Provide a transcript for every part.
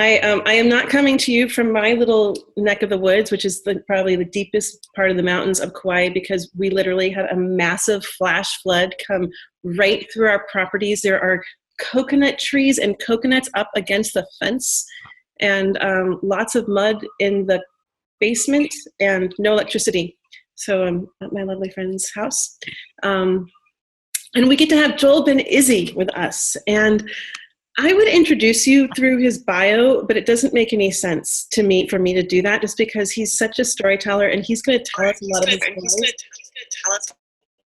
I am not coming to you from my little neck of the woods, which is probably the deepest part of the mountains of Kauai, because we literally had a massive flash flood come right through our properties. There are coconut trees and coconuts up against the fence, and lots of mud in the basement, and no electricity. So I'm at my lovely friend's house. And we get to have Joel Ben Izzy with us. And I would introduce you through his bio, but it doesn't make any sense to me for me to do that, just because he's such a storyteller and he's going to tell us a lot of his stories.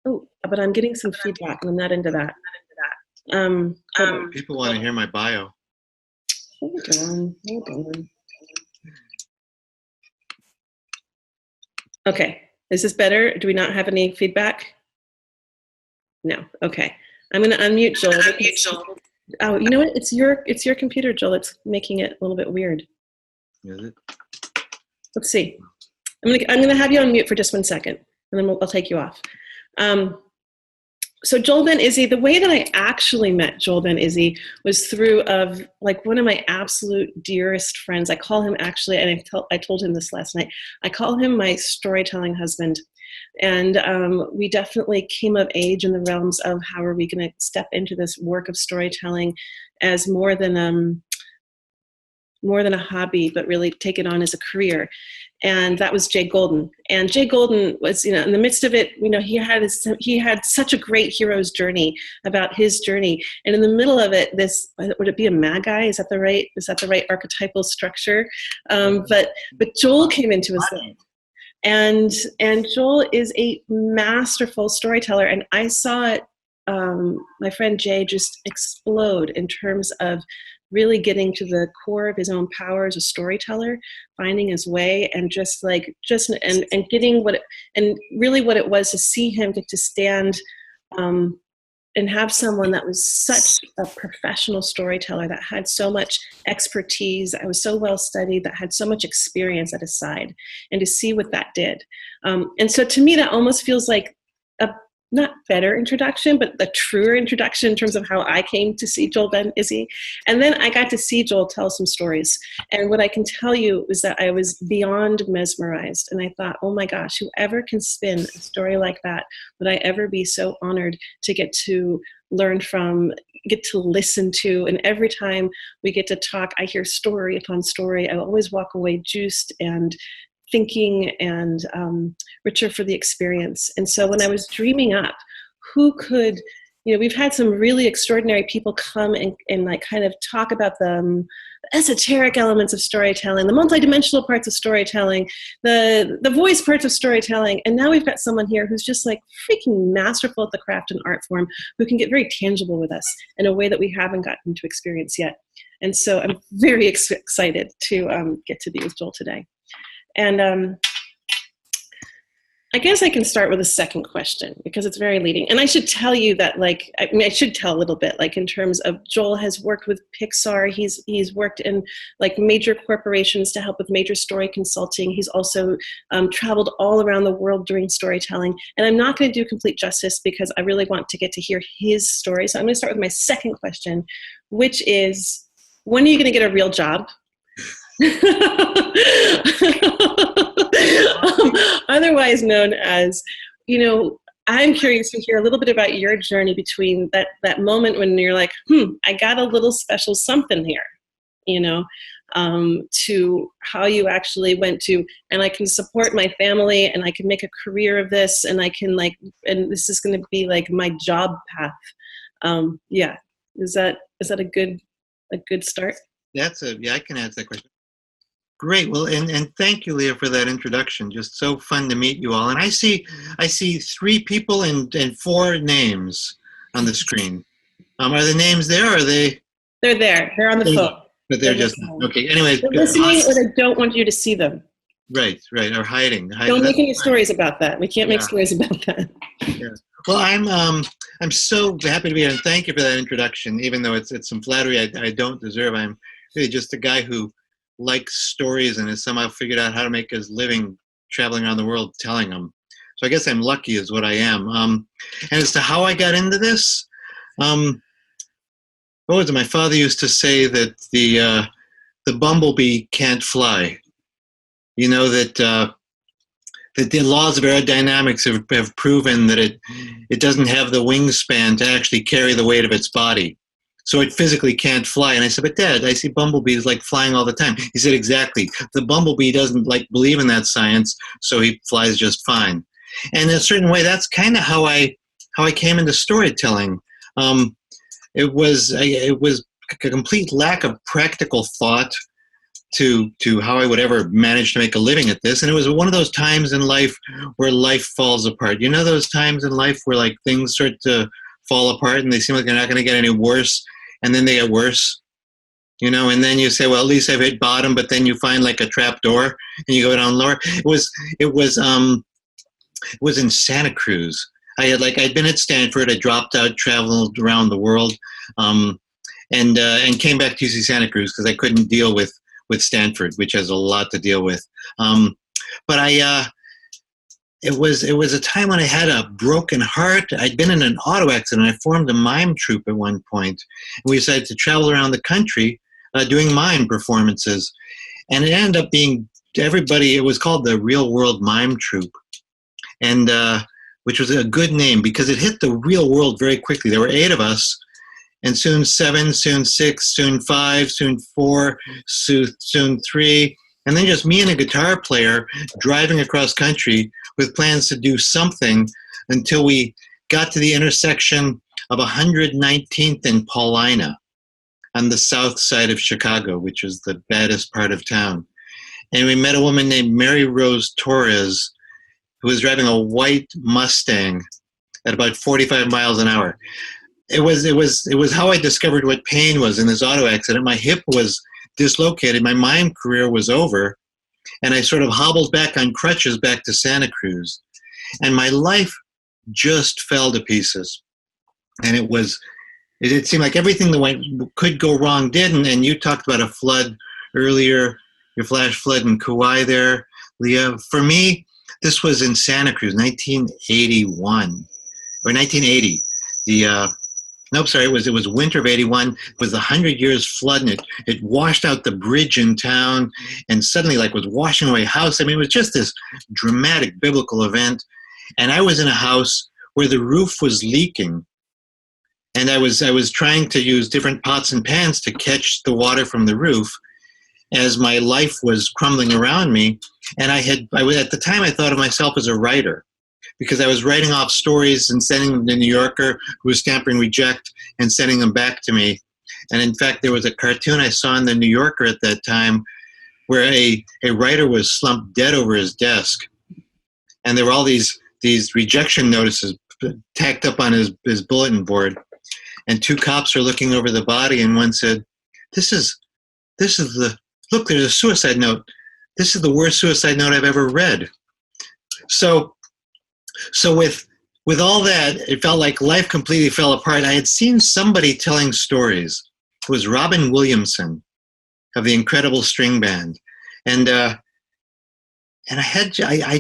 Oh, but I'm getting some feedback and I'm not into that. People want to hear my bio. Hold on. Okay, is this better? Do we not have any feedback? No. Okay, I'm going to unmute Joel. Oh, you know what? It's your computer, Joel. It's making it a little bit weird. Is it? Let's see. I'm gonna have you on mute for just 1 second, and then I'll take you off. So Joel Ben Izzy, the way that I actually met Joel Ben Izzy was through one of my absolute dearest friends. I call him actually, and I told him this last night, I call him my storytelling husband. And we definitely came of age in the realms of how are we going to step into this work of storytelling as more than a hobby, but really take it on as a career. And that was Jay Golden. And Jay Golden was, in the midst of it, he had such a great hero's journey about his journey. And in the middle of it, would it be a magi? Is that the right archetypal structure? But Joel came into his life. And Joel is a masterful storyteller, and I saw it, my friend Jay, just explode in terms of really getting to the core of his own power as a storyteller, finding his way, and getting what it was to see him get to stand and have someone that was such a professional storyteller, that had so much expertise, that was so well studied, that had so much experience at his side, and to see what that did. And so to me, that almost feels like a not better introduction, but a truer introduction in terms of how I came to see Joel Ben Izzy. And then I got to see Joel tell some stories. And what I can tell you is that I was beyond mesmerized. And I thought, oh my gosh, whoever can spin a story like that, would I ever be so honored to get to learn from, get to listen to. And every time we get to talk, I hear story upon story. I always walk away juiced and thinking and richer for the experience. And so when I was dreaming up who could, we've had some really extraordinary people come and like kind of talk about the esoteric elements of storytelling, the multidimensional parts of storytelling, the voice parts of storytelling. And now we've got someone here who's just like freaking masterful at the craft and art form, who can get very tangible with us in a way that we haven't gotten to experience yet. And so I'm very excited to get to be with Joel today. And I guess I can start with a second question, because it's very leading. And I should tell you that, I should tell a little bit, in terms of Joel has worked with Pixar. He's worked in major corporations to help with major story consulting. He's also traveled all around the world doing storytelling. And I'm not going to do complete justice, because I really want to get to hear his story. So I'm going to start with my second question, which is, when are you going to get a real job? Otherwise known as, I'm curious to hear a little bit about your journey between that moment when you're like, I got a little special something here, to how you actually went to, and I can support my family, and I can make a career of this, and I can and this is going to be my job path. Yeah. Is that a good start? I can answer that question. Great. Well, and thank you, Leah, for that introduction. Just so fun to meet you all. And I see 3 people and 4 names on the screen. Are the names there? Or are they? They're there. They're on the phone. But they're just okay. Anyways, they're listening, or they don't want you to see them. Right. Or hiding. Don't make any stories about that. We can't make stories about that. Yeah. Well, I'm so happy to be here, and thank you for that introduction. Even though it's some flattery I don't deserve, I'm really just a guy who likes stories and has somehow figured out how to make his living traveling around the world telling them. So I guess I'm lucky is what I am. And as to how I got into this, what was it? My father used to say that the the bumblebee can't fly. You know that the laws of aerodynamics have proven that it doesn't have the wingspan to actually carry the weight of its body. So it physically can't fly. And I said, but Dad, I see bumblebees like flying all the time. He said, exactly. The bumblebee doesn't like believe in that science, so he flies just fine. And in a certain way, that's kind of how I came into storytelling. It was a complete lack of practical thought to how I would ever manage to make a living at this. And it was one of those times in life where life falls apart. You know those times in life where like things start to fall apart and they seem like they're not going to get any worse, and then they get worse, you know, and then you say, well, at least I've hit bottom, but then you find like a trap door and you go down lower. It was in Santa Cruz. I'd been at Stanford. I dropped out, traveled around the world, and came back to UC Santa Cruz because I couldn't deal with Stanford, which has a lot to deal with. But it was a time when I had a broken heart. I'd been in an auto accident. I formed a mime troupe at one point, and we decided to travel around the country doing mime performances. And it ended up being everybody. It was called the Real World Mime Troupe, and which was a good name because it hit the real world very quickly. There were 8 of us, and soon 7, soon 6, soon 5, soon 4, soon 3, and then just me and a guitar player driving across country with plans to do something until we got to the intersection of 119th and Paulina on the south side of Chicago, which is the baddest part of town. And we met a woman named Mary Rose Torres, who was driving a white Mustang at about 45 miles an hour. It was how I discovered what pain was in this auto accident. My hip was dislocated. My mime career was over. And I sort of hobbled back on crutches back to Santa Cruz. And my life just fell to pieces. And it seemed like everything that could go wrong did. And you talked about a flood earlier, your flash flood in Kauai there, Leah. For me, this was in Santa Cruz, 1981 or 1980. It was winter of 81. It was the 100 Years flood, and it washed out the bridge in town and suddenly like was washing away a house. I mean, it was just this dramatic biblical event. And I was in a house where the roof was leaking. And I was trying to use different pots and pans to catch the water from the roof as my life was crumbling around me. And at the time I thought of myself as a writer, because I was writing off stories and sending them to the New Yorker, who was stamping reject and sending them back to me. And in fact, there was a cartoon I saw in the New Yorker at that time where a writer was slumped dead over his desk. And there were all these rejection notices tacked up on his bulletin board. And 2 cops were looking over the body, and one said, look, there's a suicide note. This is the worst suicide note I've ever read. So with all that, it felt like life completely fell apart. I had seen somebody telling stories. It was Robin Williamson of the Incredible String Band. And I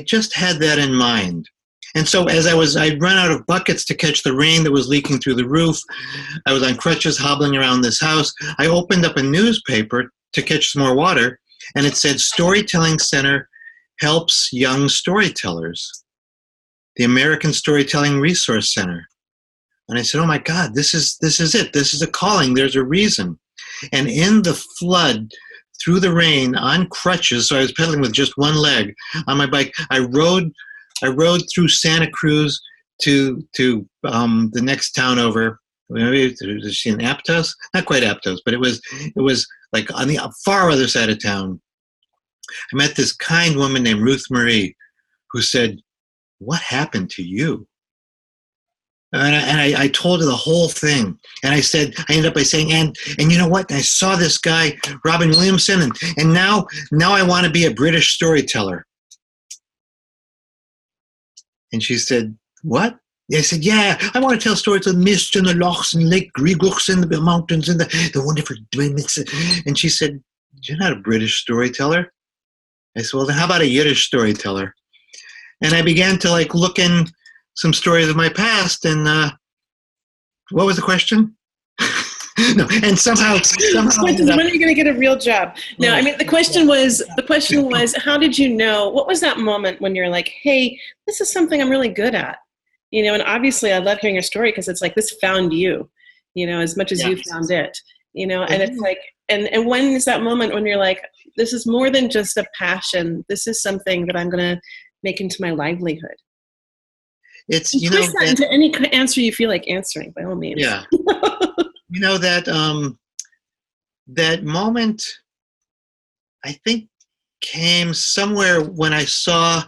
just had that in mind. And so as I'd run out of buckets to catch the rain that was leaking through the roof. I was on crutches hobbling around this house. I opened up a newspaper to catch some more water, and it said, Storytelling Center helps young storytellers. The American Storytelling Resource Center. And I said, oh my God, this is it. This is a calling. There's a reason. And in the flood, through the rain, on crutches, so I was pedaling with just one leg on my bike, I rode through Santa Cruz to the next town over. Maybe was she in Aptos? Not quite Aptos, but it was like on the far other side of town. I met this kind woman named Ruth Marie, who said, what happened to you? And I told her the whole thing. And I ended up by saying, and you know what? I saw this guy, Robin Williamson, and now I want to be a British storyteller. And she said, what? I said, yeah, I want to tell stories of mist and the lochs and Lake Griguchs and the mountains and the wonderful winds. And she said, you're not a British storyteller. I said, well, then how about a Yiddish storyteller? And I began to look in some stories of my past. And what was the question? No, and somehow The question is, when are you going to get a real job? No, I mean, the question was, how did you know? What was that moment when you're like, hey, this is something I'm really good at? You know, and obviously I love hearing your story because it's like this found you, you know, as much as you found it, you know, and it's like, and when is that moment when you're like, this is more than just a passion. This is something that I'm going to make into my livelihood. It's, you know, that into any answer you feel like answering, by all means. Yeah. You know, that moment, I think, came somewhere when I saw,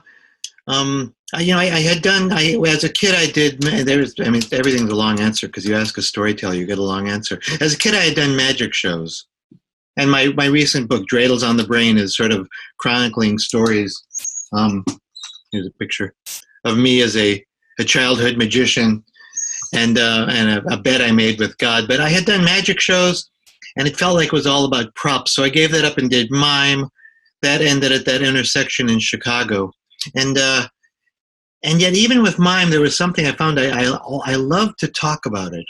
you know, I had done, as a kid, I did, I mean, everything's a long answer because you ask a storyteller, you get a long answer. As a kid, I had done magic shows. And my recent book, Dreidels on the Brain, is sort of chronicling stories. Here's a picture of me as a childhood magician and a bet I made with God. But I had done magic shows, and it felt like it was all about props. So I gave that up and did mime. That ended at that intersection in Chicago. And yet, even with mime, there was something I found. I love to talk about it,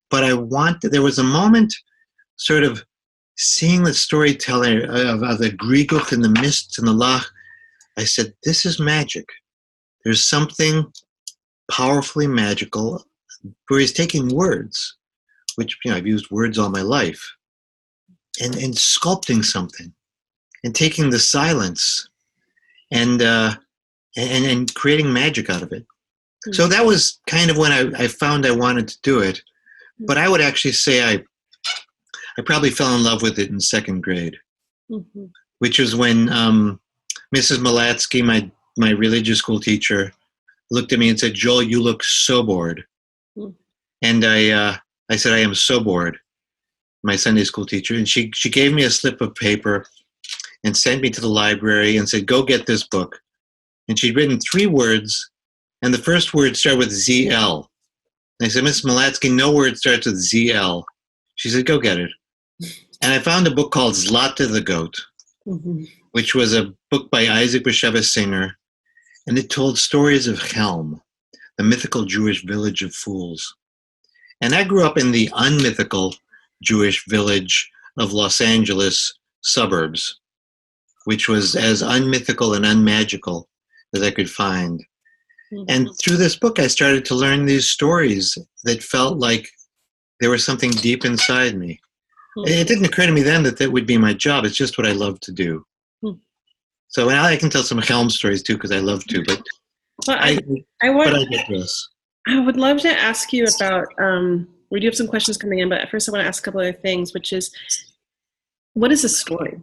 but there was a moment sort of seeing the storyteller of the Griguch and the mists and the Lach. I said, this is magic. There's something powerfully magical where he's taking words, which, you know, I've used words all my life, and sculpting something and taking the silence and creating magic out of it. Mm-hmm. So that was kind of when I found I wanted to do it. But I would actually say I probably fell in love with it in second grade, which was when Mrs. Malatsky, my religious school teacher, looked at me and said, Joel, you look so bored. And I said, I am so bored, my Sunday school teacher. And she gave me a slip of paper and sent me to the library and said, go get this book. And she'd written 3 words, and the first word started with ZL. And I said, Mrs. Malatsky, no word starts with ZL. She said, go get it. And I found a book called Zlata the Goat, which was a book by Isaac Bashevis Singer, and it told stories of Chelm, the mythical Jewish village of fools. And I grew up in the unmythical Jewish village of Los Angeles suburbs, which was as unmythical and unmagical as I could find. And through this book, I started to learn these stories that felt like there was something deep inside me. It didn't occur to me then that would be my job. It's just what I love to do. So and I can tell some Helm stories too because I love to. But I digress. I would love to ask you about. We do have some questions coming in, but first I want to ask a couple other things, which is, what is a story?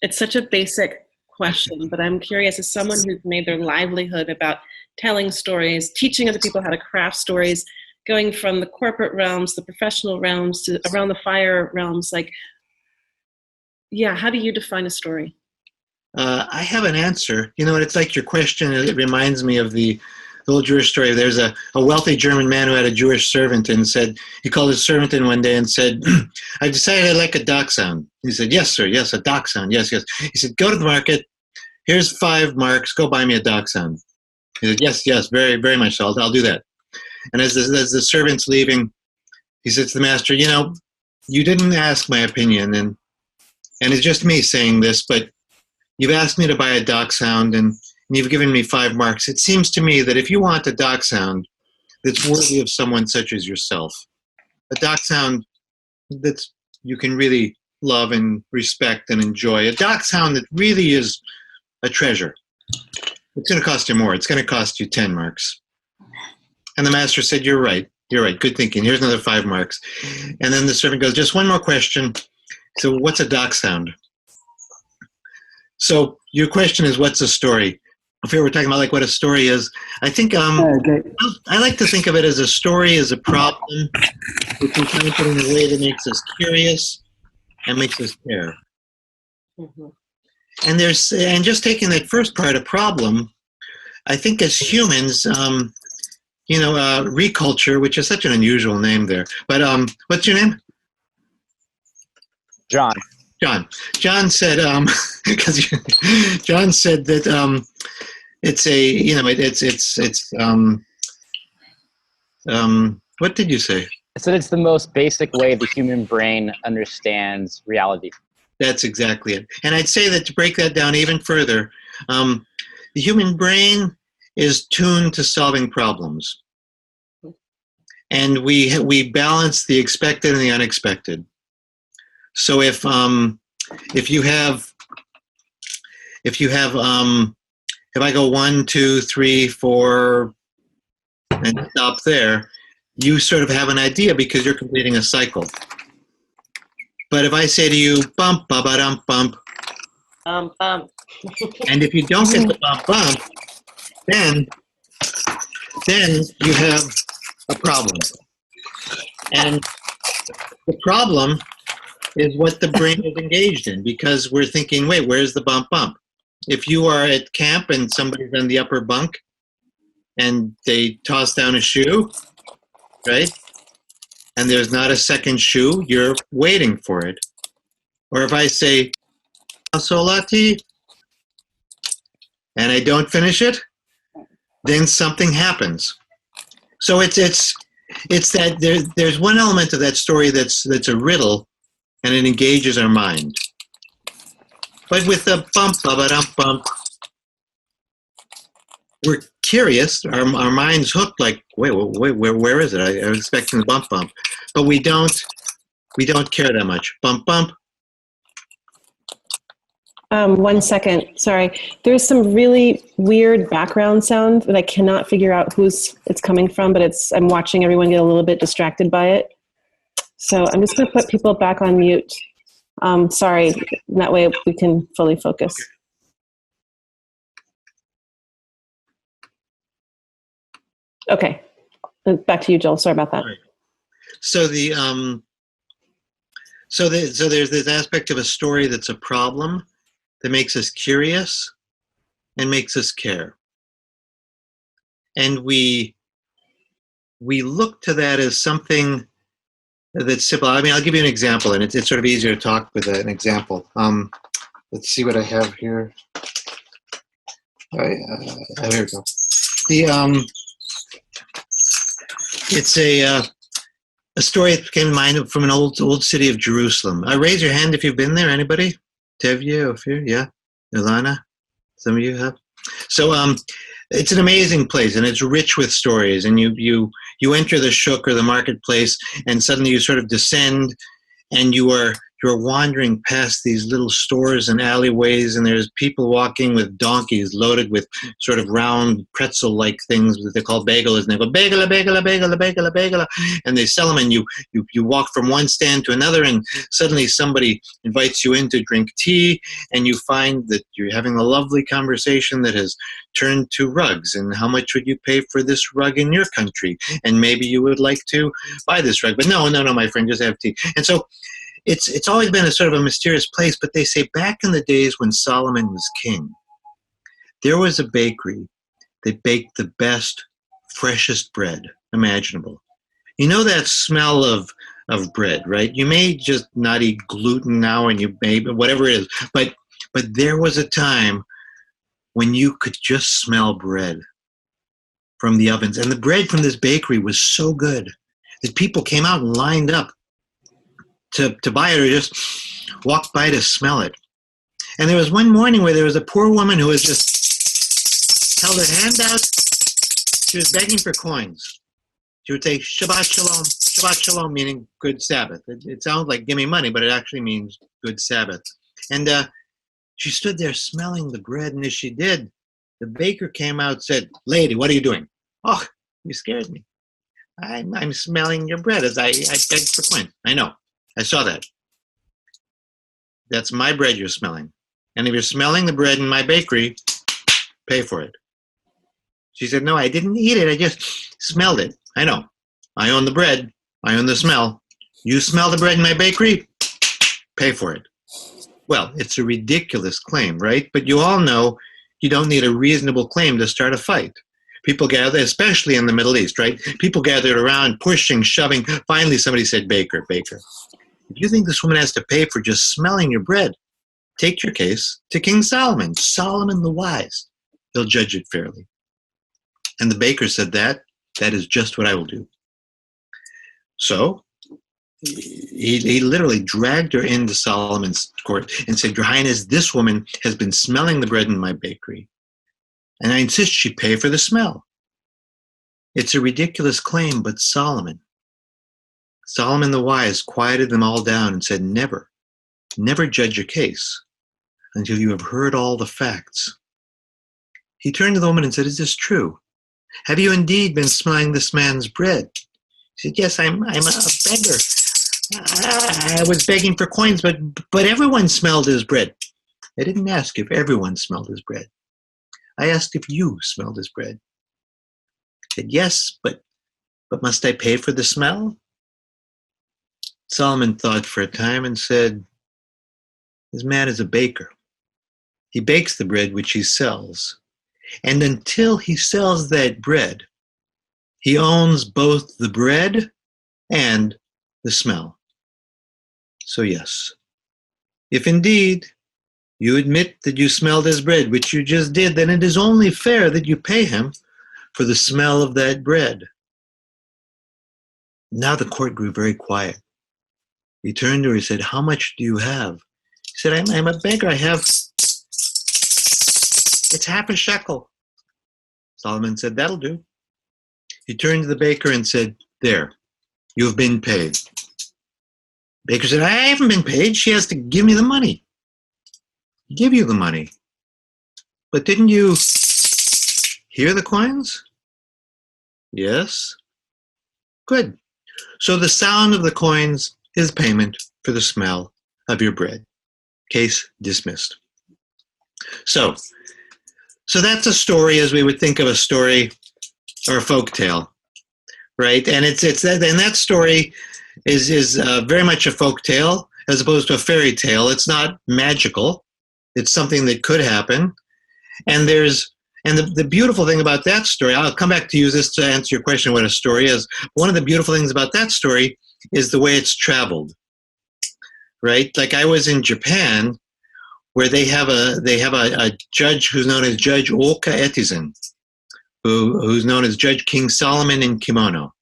It's such a basic question, but I'm curious, as someone who's made their livelihood about telling stories, teaching other people how to craft stories, going from the corporate realms, the professional realms, to around the fire realms, like, yeah, how do you define a story? I have an answer. You know, it's like your question, it reminds me of the old Jewish story. There's a wealthy German man who had a Jewish servant and said, he called his servant in one day and said, I decided I like a dachshund. He said, yes, sir, yes, a dachshund, yes, yes. He said, go to the market, here's 5 marks, go buy me a dachshund. He said, yes, yes, very, very much so, I'll do that. And as the servant's leaving, he said to the master, you know, you didn't ask my opinion, and it's just me saying this, but you've asked me to buy a dachshund, and you've given me 5 marks. It seems to me that if you want a dachshund that's worthy of someone such as yourself, a dachshund that you can really love and respect and enjoy, a dachshund that really is a treasure, it's going to cost you more. It's going to cost you 10 marks. And the master said, you're right, good thinking. Here's another 5 marks. And then the servant goes, just one more question. So what's a dachshund? So your question is, what's a story? If we were talking about like what a story is, I think I like to think of it as a story as a problem, which we try to put in a way that makes us curious and makes us care. And just taking that first part, a problem, I think as humans, Reculture, which is such an unusual name there, but what's your name? John. John said, because John said that it's what did you say? So it's the most basic way the human brain understands reality. That's exactly it. And I'd say that to break that down even further, the human brain is tuned to solving problems. And we balance the expected and the unexpected. So if I go 1, 2, 3, 4, and stop there, you sort of have an idea because you're completing a cycle. But if I say to you, bump, ba-ba-dum, bump, Bump. and if you don't get the bump, bump, then you have a problem. And the problem is what the brain is engaged in, because we're thinking, wait, where's the bump, bump? If you are at camp and somebody's on the upper bunk and they toss down a shoe, right? And there's not a second shoe, you're waiting for it. Or if I say, solati, and I don't finish it, then something happens. So it's that there's one element of that story that's a riddle, and it engages our mind. But with the bump, bump, we're curious. Our mind's hooked. Like, wait, where is it? I was expecting the bump, but we don't care that much. Bump, bump. 1 second, sorry. There's some really weird background sound that I cannot figure out who's it's coming from, but I'm watching everyone get a little bit distracted by it. So I'm just going to put people back on mute. Sorry, that way we can fully focus. Okay, back to you, Joel. Sorry about that. Right. So there's this aspect of a story that's a problem that makes us curious and makes us care. And we look to that as something that's simple. I mean, I'll give you an example, and it's sort of easier to talk with an example. Let's see what I have here. Here we go. It's a story that came to mind from an old city of Jerusalem. Raise your hand if you've been there. Anybody? Tevye, Ophir, yeah, Ilana, some of you have. So it's an amazing place, and it's rich with stories. And you enter the shuk or the marketplace, and suddenly you sort of descend, and you're wandering past these little stores and alleyways, and there's people walking with donkeys loaded with sort of round pretzel-like things that they call bagels, and they go bagela, bagela, bagela, bagela, bagela, and they sell them, and you walk from one stand to another, and suddenly somebody invites you in to drink tea, and you find that you're having a lovely conversation that has turned to rugs, and how much would you pay for this rug in your country? And maybe you would like to buy this rug, but no, my friend, just have tea. And so it's always been a sort of a mysterious place, but they say back in the days when Solomon was king, there was a bakery that baked the best, freshest bread imaginable. You know that smell of bread, right? You may just not eat gluten now, and you may, whatever it is, but there was a time when you could just smell bread from the ovens. And the bread from this bakery was so good that people came out and lined up to buy it or just walked by to smell it. And there was one morning where there was a poor woman who was just held her hand out. She was begging for coins. She would say, Shabbat Shalom, meaning good Sabbath. It sounds like give me money, but it actually means good Sabbath. And she stood there smelling the bread, and as she did, the baker came out and said, "Lady, what are you doing?" "Oh, you scared me. I'm smelling your bread as I begged for coins." "I know. I saw that. That's my bread you're smelling. And if you're smelling the bread in my bakery, pay for it." She said, "No, I didn't eat it. I just smelled it." "I know. I own the bread. I own the smell. You smell the bread in my bakery, pay for it." Well, it's a ridiculous claim, right? But you all know you don't need a reasonable claim to start a fight. People gather, especially in the Middle East, right? People gathered around, pushing, shoving. Finally, somebody said, "Baker, baker. If you think this woman has to pay for just smelling your bread, take your case to King Solomon, Solomon the Wise. He'll judge it fairly." And the baker said, that is just what I will do. So he literally dragged her into Solomon's court and said, Your Highness, this woman has been smelling the bread in my bakery, and I insist she pay for the smell. It's a ridiculous claim, but Solomon the wise quieted them all down and said, Never judge a case until you have heard all the facts. He turned to the woman and said, Is this true? Have you indeed been smelling this man's bread? She said, Yes, I'm a beggar. I was begging for coins, but everyone smelled his bread. I didn't ask if everyone smelled his bread. I asked if you smelled his bread. He said, Yes, but must I pay for the smell? Solomon thought for a time and said, This man is a baker. He bakes the bread which he sells. And until he sells that bread, he owns both the bread and the smell. So yes, if indeed you admit that you smelled his bread, which you just did, then it is only fair that you pay him for the smell of that bread. Now the court grew very quiet. He turned to her and said, How much do you have? He said, I'm a beggar. It's half a shekel. Solomon said, That'll do. He turned to the baker and said, There, you've been paid. Baker said, I haven't been paid. She has to give me the money. Give you the money. But didn't you hear the coins? Yes. Good. So the sound of the coins is payment for the smell of your bread. Case dismissed. So that's a story as we would think of a story or a folk tale, right? And and that story is very much a folk tale as opposed to a fairy tale. It's not magical. It's something that could happen. And the beautiful thing about that story, I'll come back to use this to answer your question what a story is. One of the beautiful things about that story is the way it's traveled, right? Like I was in Japan where they have a judge who's known as Judge Oka Etizan, who's known as Judge King Solomon in kimono.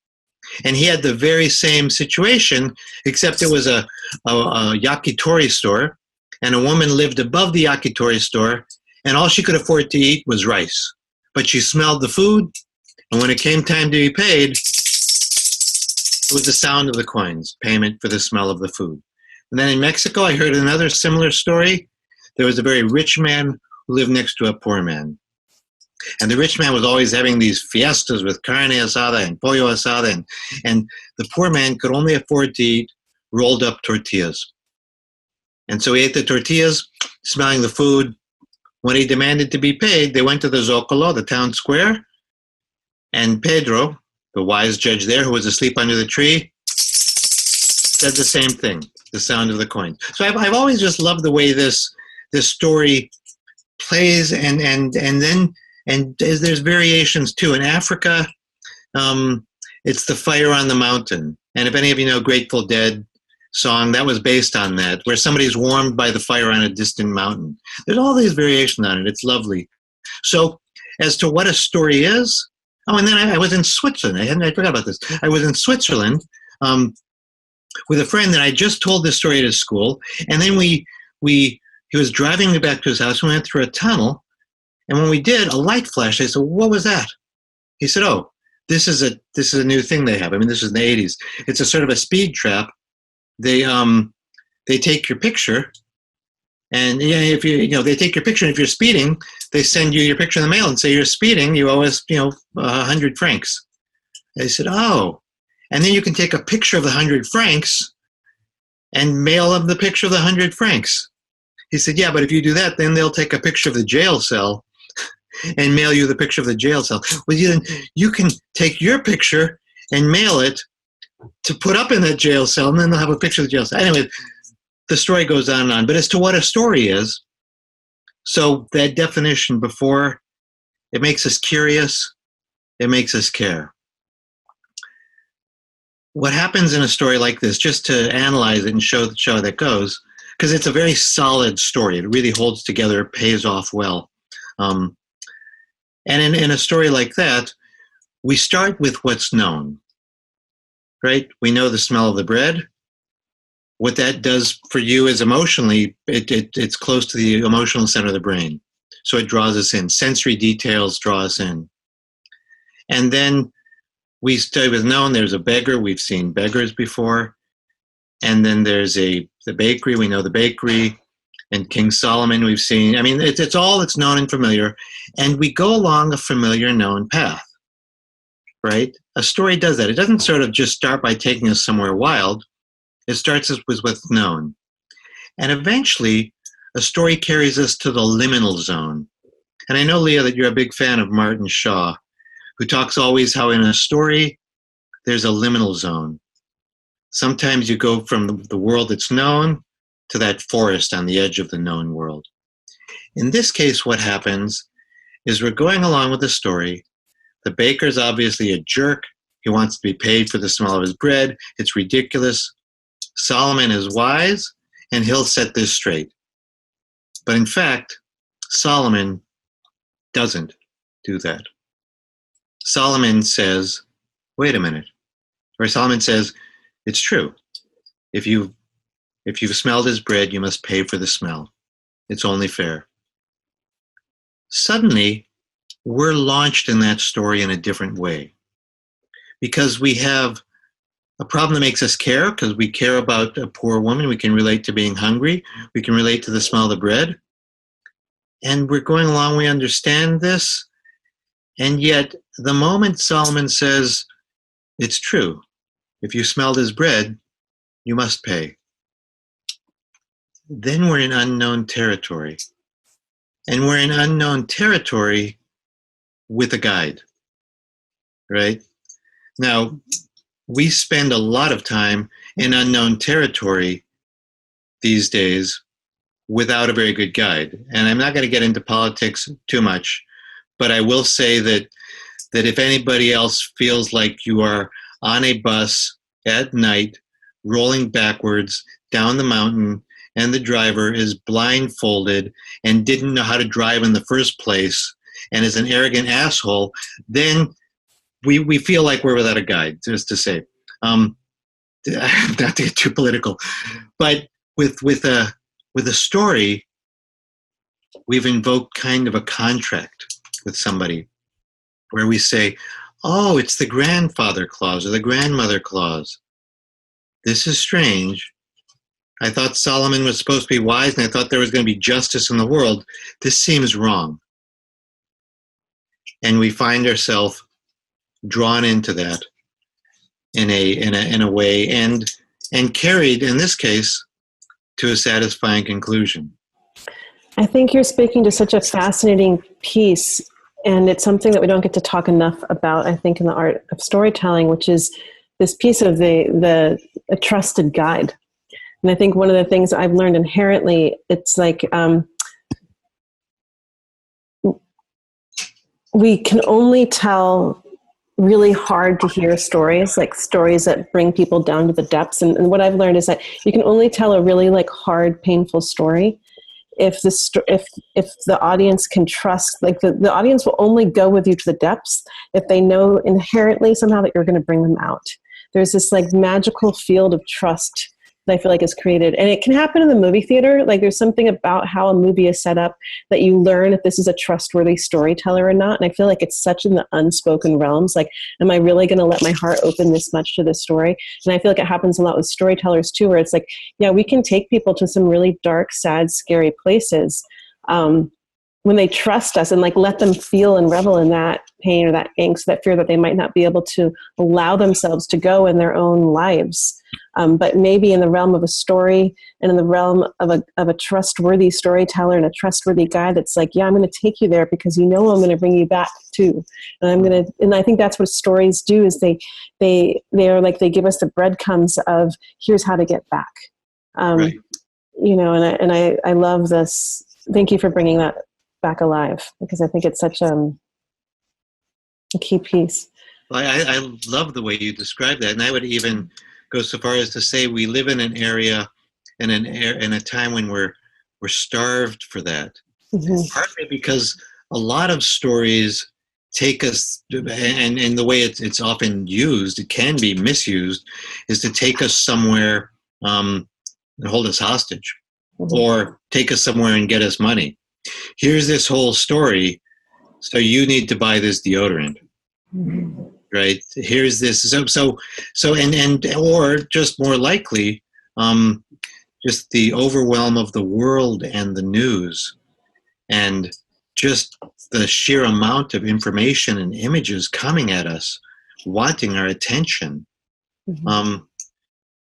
And he had the very same situation, except it was a yakitori store, and a woman lived above the yakitori store, and all she could afford to eat was rice. But she smelled the food, and when it came time to be paid, it was the sound of the coins, payment for the smell of the food. And then in Mexico, I heard another similar story. There was a very rich man who lived next to a poor man. And the rich man was always having these fiestas with carne asada and pollo asada, and the poor man could only afford to eat rolled up tortillas. And so he ate the tortillas, smelling the food. When he demanded to be paid, they went to the Zocalo, the town square, and Pedro, the wise judge there who was asleep under the tree, said the same thing, the sound of the coins. So I've always just loved the way this story plays, and there's variations too. In Africa, it's the fire on the mountain. And if any of you know Grateful Dead song, that was based on that, where somebody's warmed by the fire on a distant mountain. There's all these variations on it. It's lovely. So as to what a story is, and then I was in Switzerland. I forgot about this. I was in Switzerland with a friend, and I just told this story at his school. And then he was driving me back to his house. We went through a tunnel. And when we did, a light flashed. I said, what was that? He said, oh, this is a new thing they have. I mean, this is in the 80s. It's a sort of a speed trap. They take your picture, and if they take your picture, and if you're speeding, they send you your picture in the mail and say you're speeding. You owe us 100 francs. I said, oh, and then you can take a picture of the 100 francs and mail them the picture of the 100 francs. He said, yeah, but if you do that, then they'll take a picture of the jail cell and mail you the picture of the jail cell. Well, you can take your picture and mail it to put up in that jail cell, and then they'll have a picture of the jail cell. Anyway, the story goes on and on. But as to what a story is, so that definition before, it makes us curious, it makes us care. What happens in a story like this, just to analyze it and show how that goes, because it's a very solid story. It really holds together, it pays off well. And in a story like that, we start with what's known. right? We know the smell of the bread. What that does for you is emotionally, it's close to the emotional center of the brain. So it draws us in. Sensory details draw us in. And then we stay with known. There's a beggar. We've seen beggars before. And then there's the bakery. We know the bakery. And King Solomon we've seen. I mean, it's all that's known and familiar. And we go along a familiar known path, right? A story does that. It doesn't sort of just start by taking us somewhere wild. It starts with what's known. And eventually, a story carries us to the liminal zone. And I know, Leah, that you're a big fan of Martin Shaw, who talks always how in a story, there's a liminal zone. Sometimes you go from the world that's known to that forest on the edge of the known world. In this case, what happens is we're going along with the story. The baker's obviously a jerk. He wants to be paid for the smell of his bread. It's ridiculous. Solomon is wise, and he'll set this straight. But in fact, Solomon doesn't do that. Solomon says, wait a minute. Or Solomon says, it's true. If you've smelled his bread, you must pay for the smell. It's only fair. Suddenly, we're launched in that story in a different way. Because we have a problem that makes us care, because we care about a poor woman. We can relate to being hungry. We can relate to the smell of the bread. And we're going along, we understand this. And yet, the moment Solomon says, it's true, if you smelled his bread, you must pay. Then we're in unknown territory. And we're in unknown territory with a guide, right? Now, we spend a lot of time in unknown territory these days without a very good guide. And I'm not going to get into politics too much, but I will say that if anybody else feels like you are on a bus at night, rolling backwards down the mountain, and the driver is blindfolded and didn't know how to drive in the first place and is an arrogant asshole, then we feel like we're without a guide, just to say. Not to get too political, but with a story, we've invoked kind of a contract with somebody where we say, oh, it's the grandfather clause or the grandmother clause. This is strange. I thought Solomon was supposed to be wise, and I thought there was going to be justice in the world. This seems wrong. And we find ourselves drawn into that in a way, and carried, in this case, to a satisfying conclusion. I think you're speaking to such a fascinating piece, and it's something that we don't get to talk enough about, I think, in the art of storytelling, which is this piece of a trusted guide. And I think one of the things I've learned inherently, it's like we can only tell really hard to hear stories, like stories that bring people down to the depths. And what I've learned is that you can only tell a really like hard, painful story if the audience can trust, like the audience will only go with you to the depths if they know inherently somehow that you're going to bring them out. There's this like magical field of trust that I feel like is created. And it can happen in the movie theater. Like there's something about how a movie is set up that you learn if this is a trustworthy storyteller or not. And I feel like it's such in the unspoken realms. Like, am I really going to let my heart open this much to this story? And I feel like it happens a lot with storytellers too, where it's like, yeah, we can take people to some really dark, sad, scary places when they trust us and like let them feel and revel in that pain or that angst, that fear that they might not be able to allow themselves to go in their own lives. But maybe in the realm of a story and in the realm of a trustworthy storyteller and a trustworthy guide, that's like, yeah, I'm going to take you there because you know I'm going to bring you back too. And I think that's what stories do, is they are like, they give us the breadcrumbs of here's how to get back. Right. You know, and I love this. Thank you for bringing that back alive, because I think it's such a key piece. Well, I love the way you describe that, and I would even go so far as to say we live in an area and in a time when we're starved for that. Mm-hmm. Partly because a lot of stories take us, and the way it's often used, it can be misused, is to take us somewhere and hold us hostage, or take us somewhere and get us money. Here's this whole story, so you need to buy this deodorant, right? Here's this, and or just more likely, just the overwhelm of the world and the news, and just the sheer amount of information and images coming at us, wanting our attention.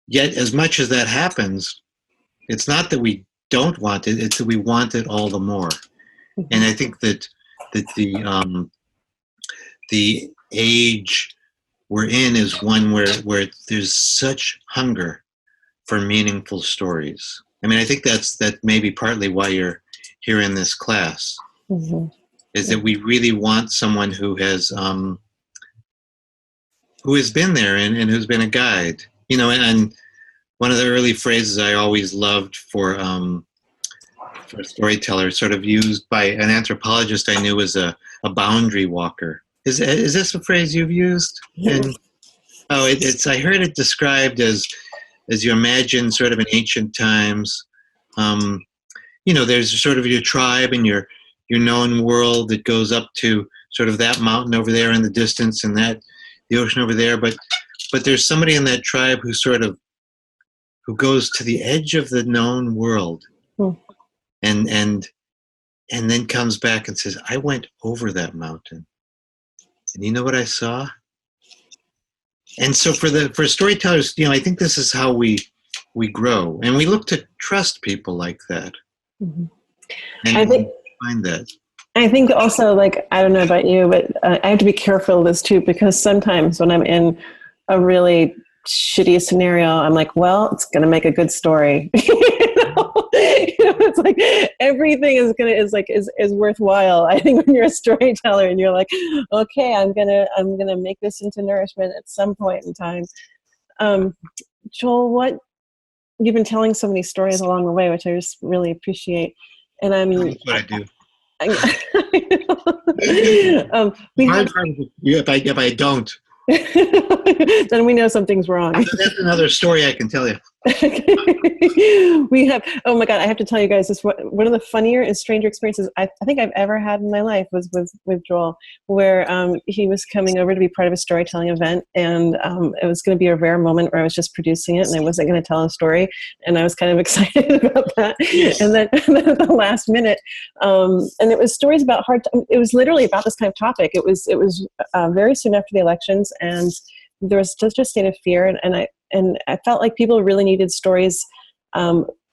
Yet, as much as that happens, it's not that we don't want it; it's that we want it all the more. And I think that the age we're in is one where there's such hunger for meaningful stories. I mean, I think that may be partly why you're here in this class, is that we really want someone who has been there and who's been a guide. You know, and one of the early phrases I always loved for a storyteller, sort of used by an anthropologist I knew, was a boundary walker. Is this a phrase you've used? Yes. It's I heard it described as you imagine sort of in ancient times. There's sort of your tribe and your known world that goes up to sort of that mountain over there in the distance, and that the ocean over there. But there's somebody in that tribe who goes to the edge of the known world, and then comes back and says, "I went over that mountain, and you know what I saw?" And so for storytellers, I think this is how we grow, and we look to trust people like that. And I think find that. I think also, like, I don't know about you, but I have to be careful of this too, because sometimes when I'm in a really shitty scenario, I'm like, well, it's going to make a good story. It's like everything is worthwhile. I think when you're a storyteller and you're like, okay, I'm gonna make this into nourishment at some point in time. Joel, what you've been telling so many stories along the way, which I just really appreciate. And That's what I do. If I don't, then we know something's wrong. That's another story I can tell you. We have, oh my God, I have to tell you guys, this one of the funnier and stranger experiences I think I've ever had in my life was with Joel, where he was coming over to be part of a storytelling event, and it was going to be a rare moment where I was just producing it and I wasn't going to tell a story, and I was kind of excited about that. And then at the last minute, and it was stories about it was literally about this kind of topic. It was very soon after the elections, and there was just a state of fear, and I felt like people really needed stories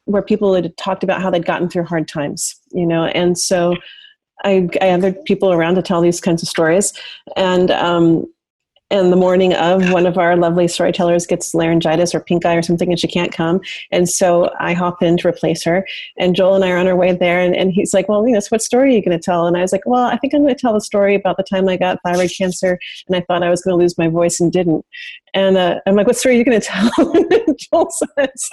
where people had talked about how they'd gotten through hard times, and so I gathered people around to tell these kinds of stories, and the morning of, one of our lovely storytellers gets laryngitis or pink eye or something, and she can't come. And so I hop in to replace her. And Joel and I are on our way there, and he's like, well, what story are you going to tell? And I was like, well, I think I'm going to tell the story about the time I got thyroid cancer, and I thought I was going to lose my voice and didn't. And I'm like, what story are you going to tell? And Joel says,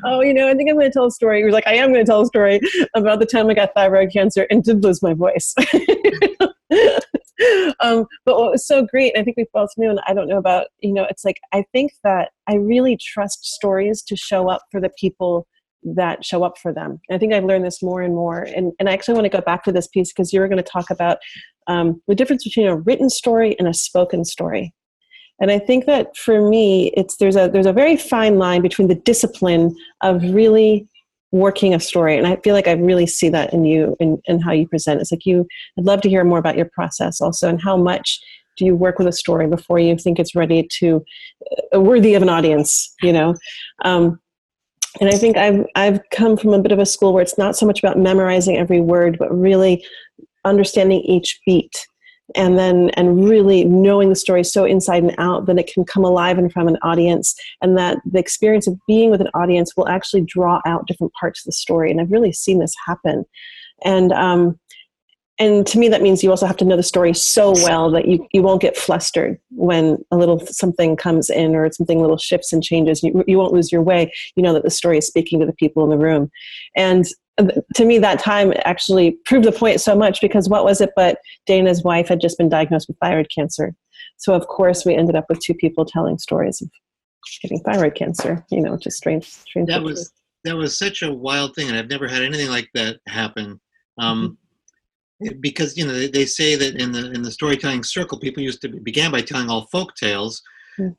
oh, I think I'm going to tell a story. He was like, I am going to tell a story about the time I got thyroid cancer and did lose my voice. But what was so great, and I think we both knew, and I don't know about, it's like, I think that I really trust stories to show up for the people that show up for them. And I think I've learned this more and more. And I actually want to go back to this piece, because you were going to talk about the difference between a written story and a spoken story. And I think that for me, there's a very fine line between the discipline of really working a story. And I feel like I really see that in you and how you present. It's like I'd love to hear more about your process also, and how much do you work with a story before you think it's ready to worthy of an audience, And I think I've come from a bit of a school where it's not so much about memorizing every word, but really understanding each beat, and really knowing the story so inside and out that it can come alive in front of an audience, and that the experience of being with an audience will actually draw out different parts of the story. And I've really seen this happen. And to me, that means you also have to know the story so well that you won't get flustered when a little something comes in, or something little shifts and changes. You won't lose your way. You know that the story is speaking to the people in the room. And to me, that time actually proved the point so much, because what was it but Dana's wife had just been diagnosed with thyroid cancer. So of course we ended up with two people telling stories of getting thyroid cancer, just strange. That was such a wild thing, and I've never had anything like that happen. Because they say that in the storytelling circle, people began by telling all folk tales,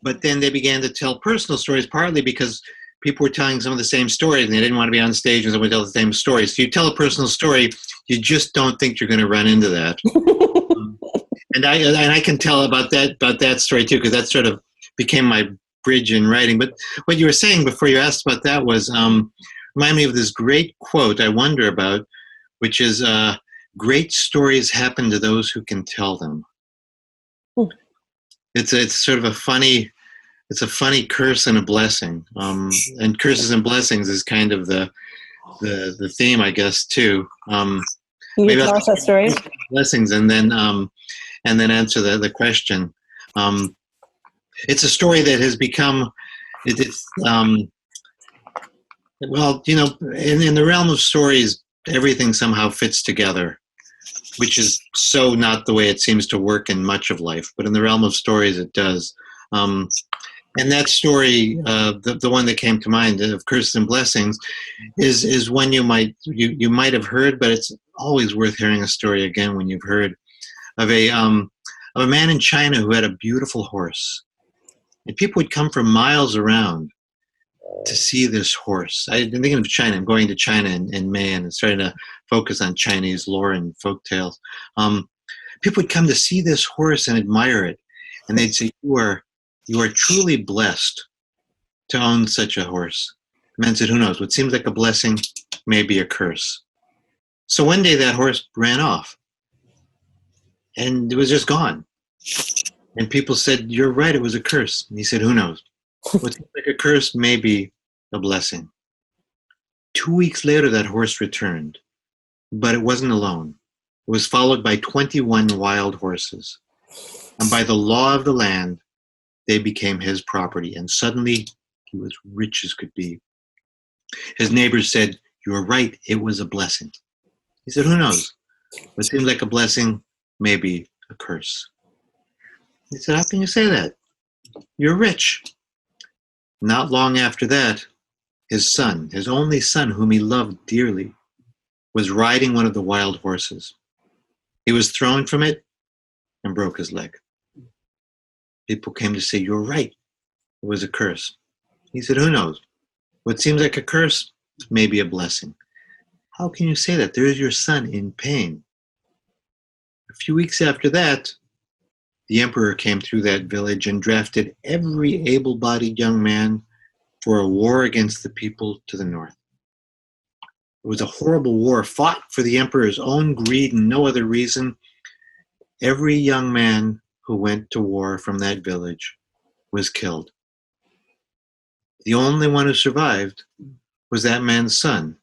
but then they began to tell personal stories, partly because people were telling some of the same stories and they didn't want to be on stage and someone tell the same stories. So you tell a personal story, you just don't think you're going to run into that. And I can tell about that story too, because that sort of became my bridge in writing. But what you were saying before you asked about that was remind me of this great quote I wonder about, which is great stories happen to those who can tell them. It's sort of a funny curse and a blessing. And curses and blessings is kind of the theme, I guess, too. Can you tell us that story? Blessings, and then answer the question. It's a story that has become, well, in the realm of stories, everything somehow fits together, which is so not the way it seems to work in much of life. But in the realm of stories, it does. And that story, the one that came to mind of curses and blessings, is one you might have heard, but it's always worth hearing a story again when you've heard of a man in China who had a beautiful horse, and people would come from miles around to see this horse. I've been thinking of China. I'm going to China in May, and starting to focus on Chinese lore and folk tales. People would come to see this horse and admire it, and they'd say, "You are truly blessed to own such a horse." The man said, "Who knows? What seems like a blessing may be a curse." So one day that horse ran off, and it was just gone. And people said, "You're right, it was a curse." And he said, "Who knows? What seems like a curse may be a blessing." 2 weeks later, that horse returned, but it wasn't alone. It was followed by 21 wild horses. And by the law of the land, they became his property. And suddenly, he was rich as could be. His neighbors said, "You are right, it was a blessing." He said, "Who knows? What seems like a blessing may be a curse." He said, "How can you say that? You're rich." Not long after that, his son, his only son, whom he loved dearly, was riding one of the wild horses. He was thrown from it and broke his leg. People came to say, "You're right, it was a curse." He said, "Who knows? What seems like a curse may be a blessing." "How can you say that? There is your son in pain." A few weeks after that, the emperor came through that village and drafted every able-bodied young man for a war against the people to the north. It was a horrible war, fought for the emperor's own greed and no other reason. Every young man who went to war from that village was killed. The only one who survived was that man's son,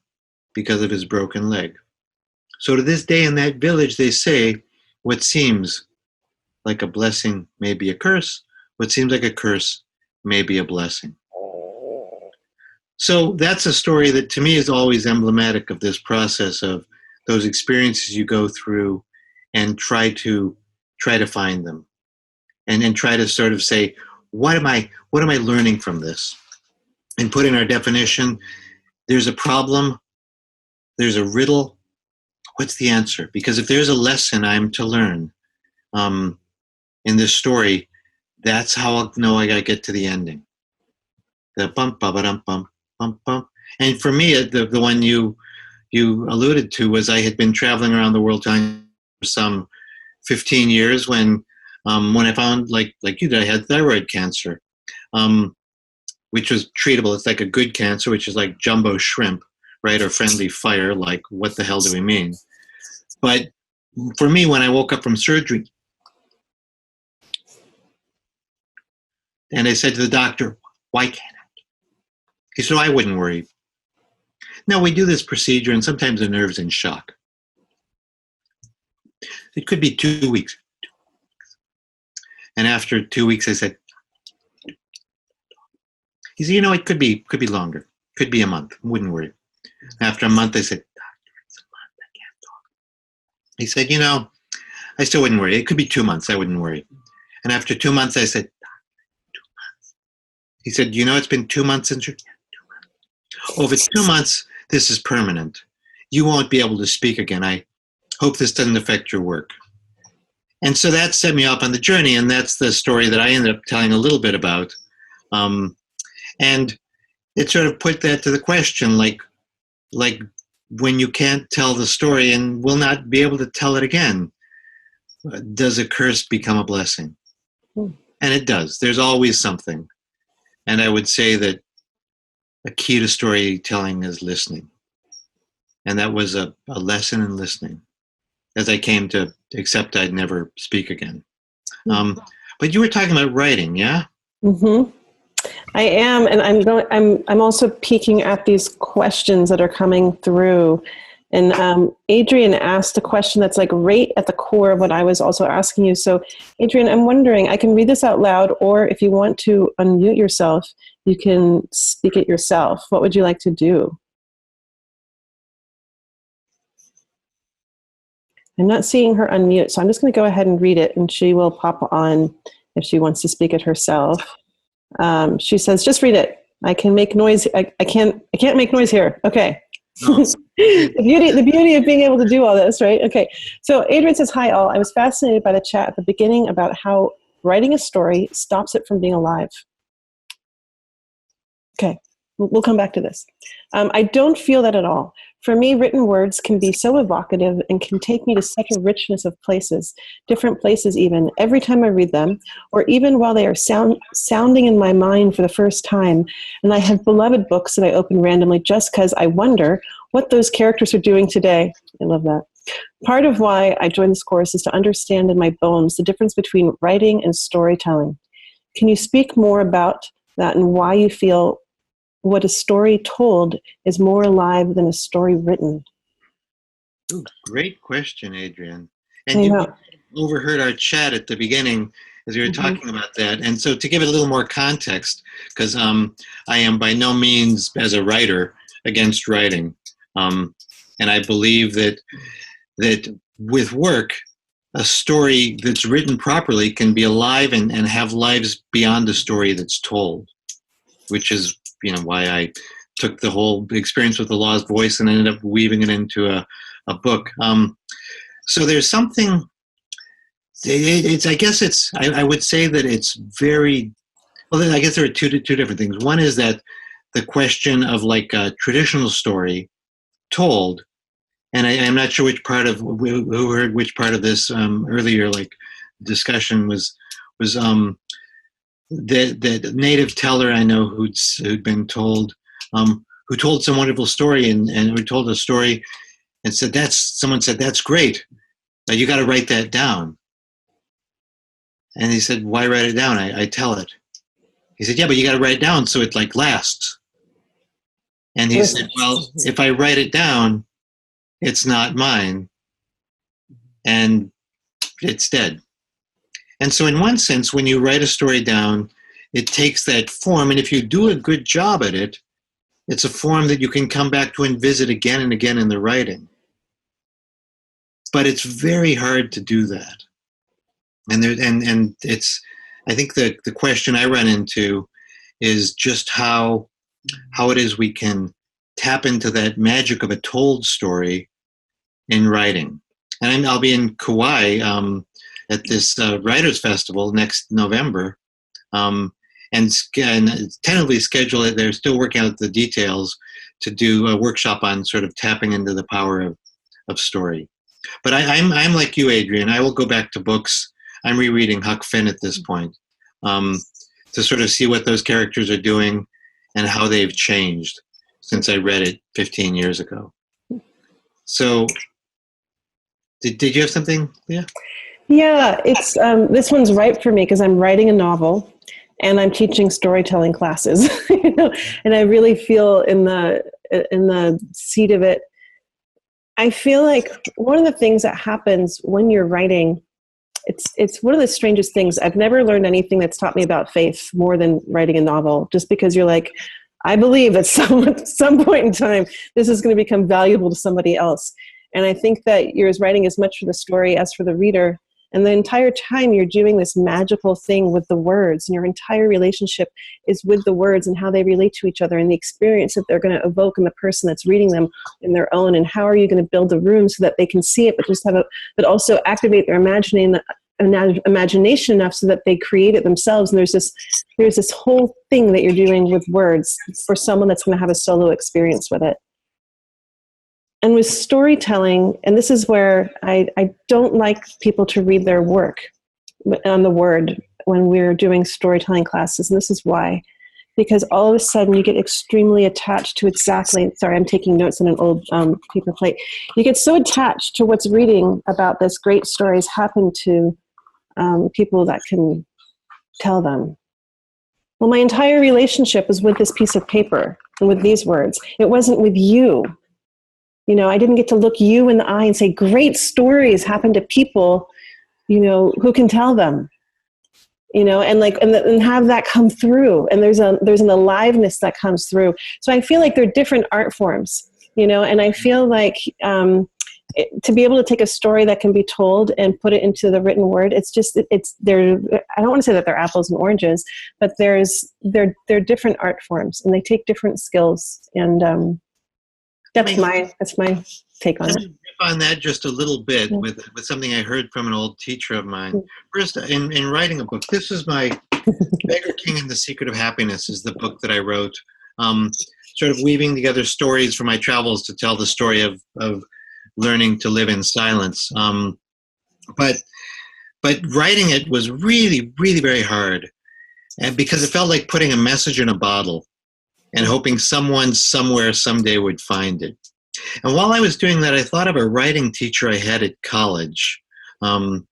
because of his broken leg. So to this day in that village, they say, what seems like a blessing may be a curse. What seems like a curse may be a blessing. So that's a story that to me is always emblematic of this process of those experiences you go through and try to find them and try to sort of say, what am I learning from this? And put in our definition, there's a problem, there's a riddle, what's the answer? Because if there's a lesson I'm to learn, in this story, that's how I'll know I get to the ending. The bump, bum, bum, bum, bum. And for me, the one you alluded to was I had been traveling around the world telling for some 15 years when I found, like you did, I had thyroid cancer, which was treatable. It's like a good cancer, which is like jumbo shrimp, right? Or friendly fire, like what the hell do we mean? But for me, when I woke up from surgery, and I said to the doctor, "Why can't I?" He said, "Oh, I wouldn't worry. No, we do this procedure, and sometimes the nerve's in shock. It could be 2 weeks." And after 2 weeks, I said, he said, "It could be longer. Could be a month. Wouldn't worry." After a month, I said, He said, I still wouldn't worry. It could be 2 months. I wouldn't worry. And after 2 months, I said, 2 months. He said, it's been 2 months since you. Oh, if it's 2 months, this is permanent. You won't be able to speak again. I hope this doesn't affect your work. And so that set me off on the journey, and that's the story that I ended up telling a little bit about. And it sort of put that to the question, like when you can't tell the story and will not be able to tell it again, does a curse become a blessing? And it does. There's always something. And I would say that a key to storytelling is listening. And that was a lesson in listening as I came to accept I'd never speak again. But you were talking about writing, yeah? Mm-hmm. I am, and I'm also peeking at these questions that are coming through. And Adrian asked a question that's like right at the core of what I was also asking you. So, Adrian, I'm wondering, I can read this out loud, or if you want to unmute yourself, you can speak it yourself. What would you like to do? I'm not seeing her unmute, so I'm just going to go ahead and read it, and she will pop on if she wants to speak it herself. She says, "Just read it. I can make noise. I can't make noise here." Okay. No. The beauty of being able to do all this, right? Okay. So Adrian says, "Hi all. I was fascinated by the chat at the beginning about how writing a story stops it from being alive." Okay. We'll come back to this. I don't feel that at all. For me, written words can be so evocative and can take me to such a richness of places, different places even, every time I read them, or even while they are sounding in my mind for the first time. And I have beloved books that I open randomly just because I wonder what those characters are doing today. I love that. Part of why I joined this course is to understand in my bones the difference between writing and storytelling. Can you speak more about that and why you feel what a story told is more alive than a story written? Ooh, great question, Adrian. And you overheard our chat at the beginning as we were talking about that. And so to give it a little more context, because I am by no means, as a writer, against writing. And I believe that with work, a story that's written properly can be alive and have lives beyond the story that's told, which is why I took the whole experience with the Lost Voice and ended up weaving it into a book. So there's something, I would say that it's very, well, I guess there are two different things. One is that the question of like a traditional story told, and I'm not sure who heard which part of this earlier, like discussion was the native teller I know who'd been told, who told some wonderful story and who told a story and said, someone said, "That's great. You got to write that down." And he said, "Why write it down? I tell it." He said, "Yeah, but you got to write it down so it like lasts." And he said, "Well, if I write it down, it's not mine and it's dead." And so in one sense, when you write a story down, it takes that form. And if you do a good job at it, it's a form that you can come back to and visit again and again in the writing. But it's very hard to do that. And it's, I think the question I run into is just how it is we can tap into that magic of a told story in writing. And I'll be in Kauai at this Writers Festival next November, and tentatively schedule it. They're still working out the details to do a workshop on sort of tapping into the power of story. But I'm like you, Adrian. I will go back to books. I'm rereading Huck Finn at this point to sort of see what those characters are doing and how they've changed since I read it 15 years ago. So, did you have something, Leah? Yeah, it's this one's right for me because I'm writing a novel and I'm teaching storytelling classes, and I really feel in the seat of it. I feel like one of the things that happens when you're writing, it's one of the strangest things. I've never learned anything that's taught me about faith more than writing a novel, just because you're like, I believe at some point in time, this is going to become valuable to somebody else. And I think that you're writing as much for the story as for the reader. And the entire time you're doing this magical thing with the words, and your entire relationship is with the words and how they relate to each other and the experience that they're going to evoke in the person that's reading them in their own. And how are you going to build the room so that they can see it, but also activate their imagination enough so that they create it themselves. And there's this whole thing that you're doing with words for someone that's going to have a solo experience with it. And with storytelling, and this is where I don't like people to read their work on the word when we're doing storytelling classes, and this is why. Because all of a sudden you get extremely attached to sorry, I'm taking notes on an old paper plate. You get so attached to what's reading about this great stories happen to people that can tell them. Well, my entire relationship was with this piece of paper and with these words. It wasn't with you. You know, I didn't get to look you in the eye and say, great stories happen to people, you know, who can tell them, you know, and have that come through. And there's an aliveness that comes through. So I feel like they're different art forms, you know, and I feel like to be able to take a story that can be told and put it into the written word, I don't want to say that they're apples and oranges, but they're different art forms and they take different skills. And that's my take on it. On that just a little bit with something I heard from an old teacher of mine. First, in writing a book, this is my Beggar King and the Secret of Happiness is the book that I wrote, sort of weaving together stories from my travels to tell the story of learning to live in silence. But writing it was really, really very hard, and because it felt like putting a message in a bottle and hoping someone somewhere someday would find it. And while I was doing that, I thought of a writing teacher I had at college. Her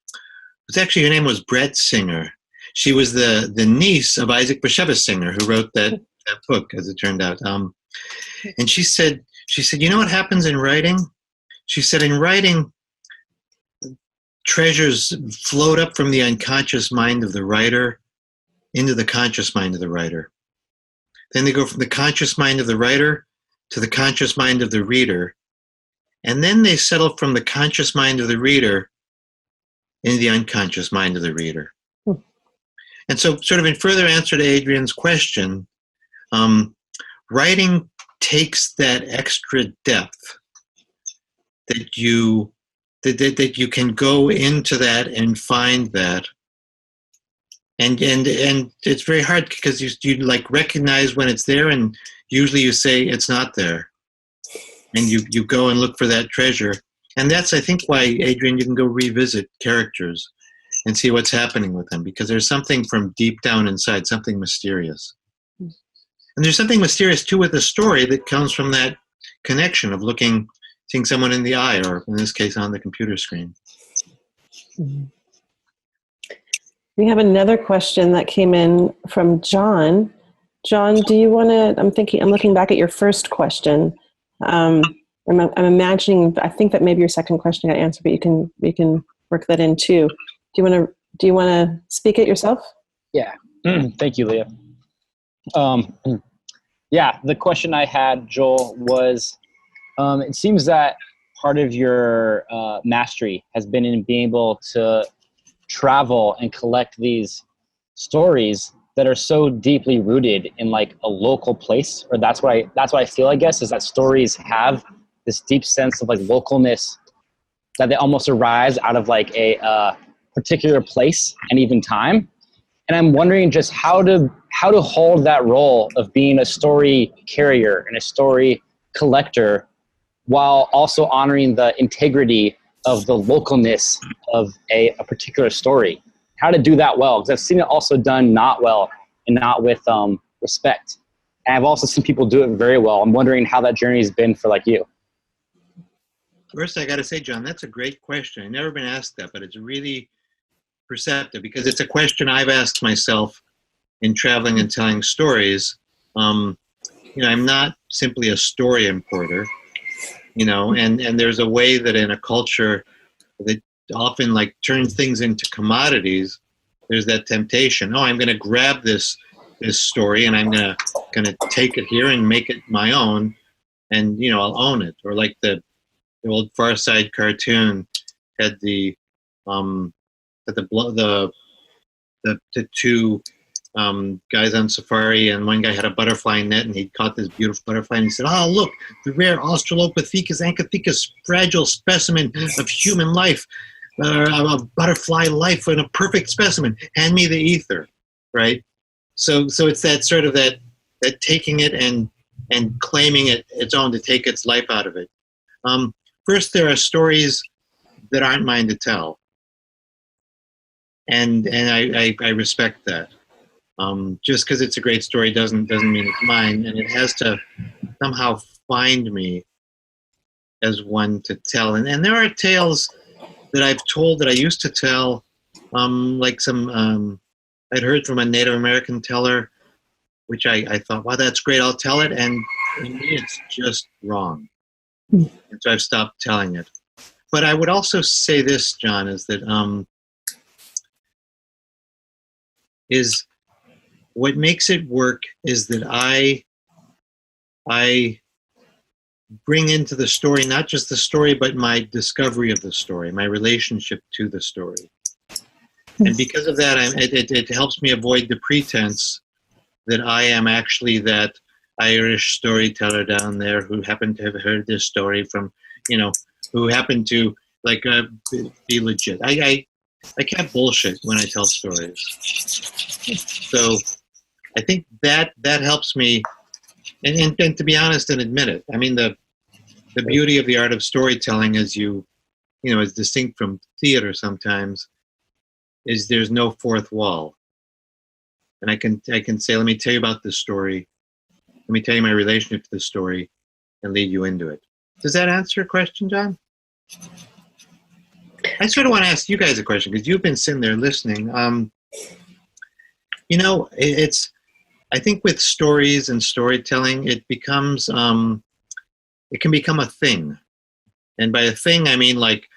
name was Brett Singer. She was the niece of Isaac Bashevis Singer, who wrote that book, as it turned out. And she said, you know what happens in writing? She said, in writing, treasures float up from the unconscious mind of the writer into the conscious mind of the writer. Then they go from the conscious mind of the writer to the conscious mind of the reader, and then they settle from the conscious mind of the reader into the unconscious mind of the reader. And so, sort of in further answer to Adrian's question, writing takes that extra depth that you can go into that and find that. And it's very hard because you like recognize when it's there, and usually you say it's not there, and you go and look for that treasure. And that's, I think, why, Adrian, you can go revisit characters and see what's happening with them, because there's something from deep down inside, something mysterious. And there's something mysterious too with the story that comes from that connection of seeing someone in the eye, or in this case on the computer screen. Mm-hmm. We have another question that came in from John. John, do you want to, I'm looking back at your first question. I'm imagining, I think that maybe your second question got answered, but you can work that in too. Do you want to speak it yourself? Yeah. Thank you, Leah. Yeah, the question I had, Joel, was, it seems that part of your mastery has been in being able to travel and collect these stories that are so deeply rooted in like a local place, or that's what I feel, I guess, is that stories have this deep sense of like localness, that they almost arise out of like a particular place and even time. And I'm wondering just how to hold that role of being a story carrier and a story collector while also honoring the integrity of the localness of a particular story. How to do that well, because I've seen it also done not well and not with respect. And I've also seen people do it very well. I'm wondering how that journey has been for like you. First, I got to say, John, that's a great question. I've never been asked that, but it's really perceptive, because it's a question I've asked myself in traveling and telling stories. I'm not simply a story importer, and there's a way that in a culture that often like turns things into commodities, there's that temptation. I'm going to grab this story and I'm going to take it here and make it my own, and I'll own it. Or like the the old Far Side cartoon had the the two guys on safari, and one guy had a butterfly net, and he caught this beautiful butterfly, and he said, "Oh, look, the rare Australopithecus anchithecus fragile specimen of human life, a butterfly life and a perfect specimen. Hand me the ether," right? So it's that sort of that taking it and claiming it its own, to take its life out of it. First, there are stories that aren't mine to tell, and I respect that. Just because it's a great story doesn't mean it's mine, and it has to somehow find me as one to tell. And there are tales that I've told that I used to tell, like some I'd heard from a Native American teller, which I thought, wow, that's great, I'll tell it, and to me it's just wrong. And so I've stopped telling it. But I would also say this, John, is that is what makes it work is that I bring into the story not just the story, but my discovery of the story, my relationship to the story. And because of that, it helps me avoid the pretense that I am actually that Irish storyteller down there who happened to have heard this story from, who happened to be legit. I can't bullshit when I tell stories. So I think that helps me, and to be honest and admit it. I mean, the beauty of the art of storytelling, as is distinct from theater sometimes, is there's no fourth wall. And I can say, let me tell you about this story. Let me tell you my relationship to this story, and lead you into it. Does that answer your question, John? I sort of want to ask you guys a question, because you've been sitting there listening. I think with stories and storytelling, it becomes, it can become a thing. And by a thing, I mean like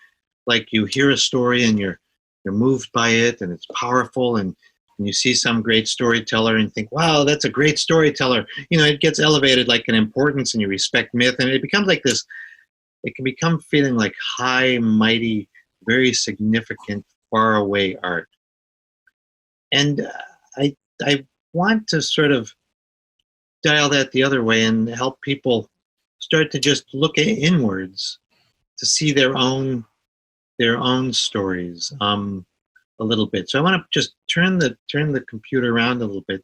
you hear a story and you're moved by it, and it's powerful, and you see some great storyteller and think, wow, that's a great storyteller. It gets elevated like an importance, and you respect myth, and it becomes like this, it can become feeling like high, mighty, very significant, far away art. And I want to sort of dial that the other way and help people start to just look inwards to see their own stories a little bit. So I want to just turn the computer around a little bit.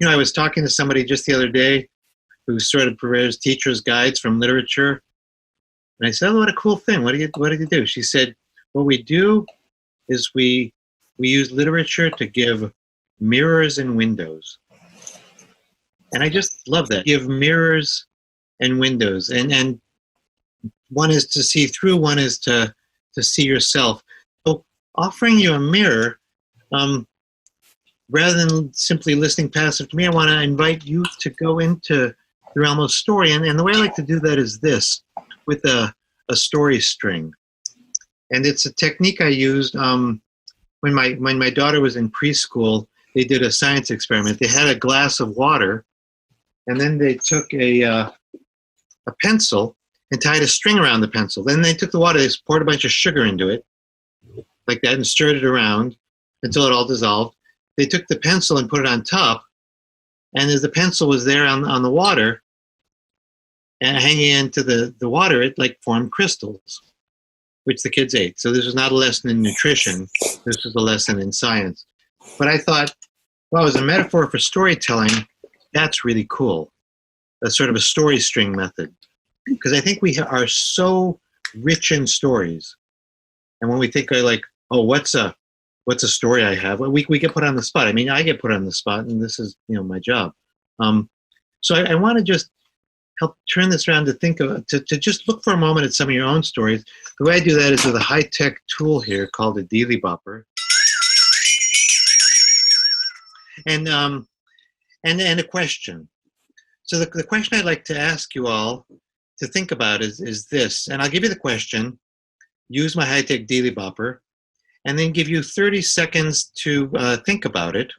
I was talking to somebody just the other day who sort of prepares teachers' guides from literature, and I said, "Oh, what a cool thing! What do you do?" She said, "What we do is we use literature to give mirrors and windows." And I just love that. Give mirrors and windows, and one is to see through, one is to see yourself. So offering you a mirror, rather than simply listening passive to me, I want to invite you to go into the realm of story. And the way I like to do that is this, with a story string. And it's a technique I used when my daughter was in preschool. They did a science experiment. They had a glass of water, and then they took a pencil and tied a string around the pencil. Then they took the water, they poured a bunch of sugar into it, like that, and stirred it around until it all dissolved. They took the pencil and put it on top, and as the pencil was there on the water, and hanging into the water, it formed crystals, which the kids ate. So this was not a lesson in nutrition. This was a lesson in science. But I thought, well, as a metaphor for storytelling, that's really cool. That's sort of a story string method. Because I think we are so rich in stories. And when we think oh, what's a story I have? We get put on the spot. I mean, I get put on the spot, and this is, my job. So I want to just help turn this around to think of, to just look for a moment at some of your own stories. The way I do that is with a high-tech tool here called a Dealy Bopper. And a question. So the question I'd like to ask you all to think about is this, and I'll give you the question, use my high-tech Dealy Bopper, and then give you 30 seconds to think about it,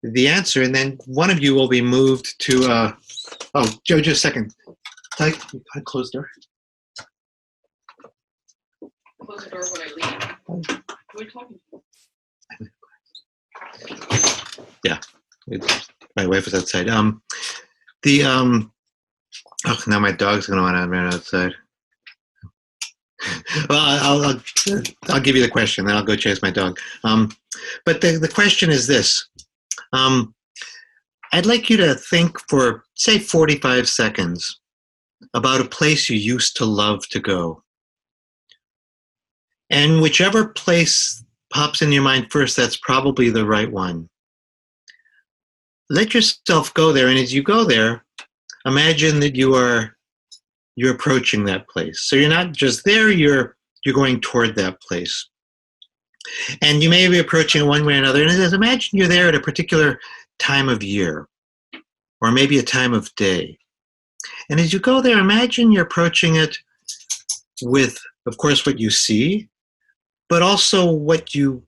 the answer, and then one of you will be moved to, oh, Joe, just a second. Can I close the door? close the door when I leave. Who are you talking to? Yeah, my wife is outside. Now my dog's gonna want to run outside. Well, I'll give you the question, then I'll go chase my dog. But the question is this. I'd like you to think for, say, 45 seconds about a place you used to love to go. And whichever place pops in your mind first, that's probably the right one. Let yourself go there, and as you go there, imagine that you're approaching that place. So you're not just there, you're going toward that place. And you may be approaching it one way or another. And imagine you're there at a particular time of year, or maybe a time of day. And as you go there, imagine you're approaching it with, of course, what you see, but also what you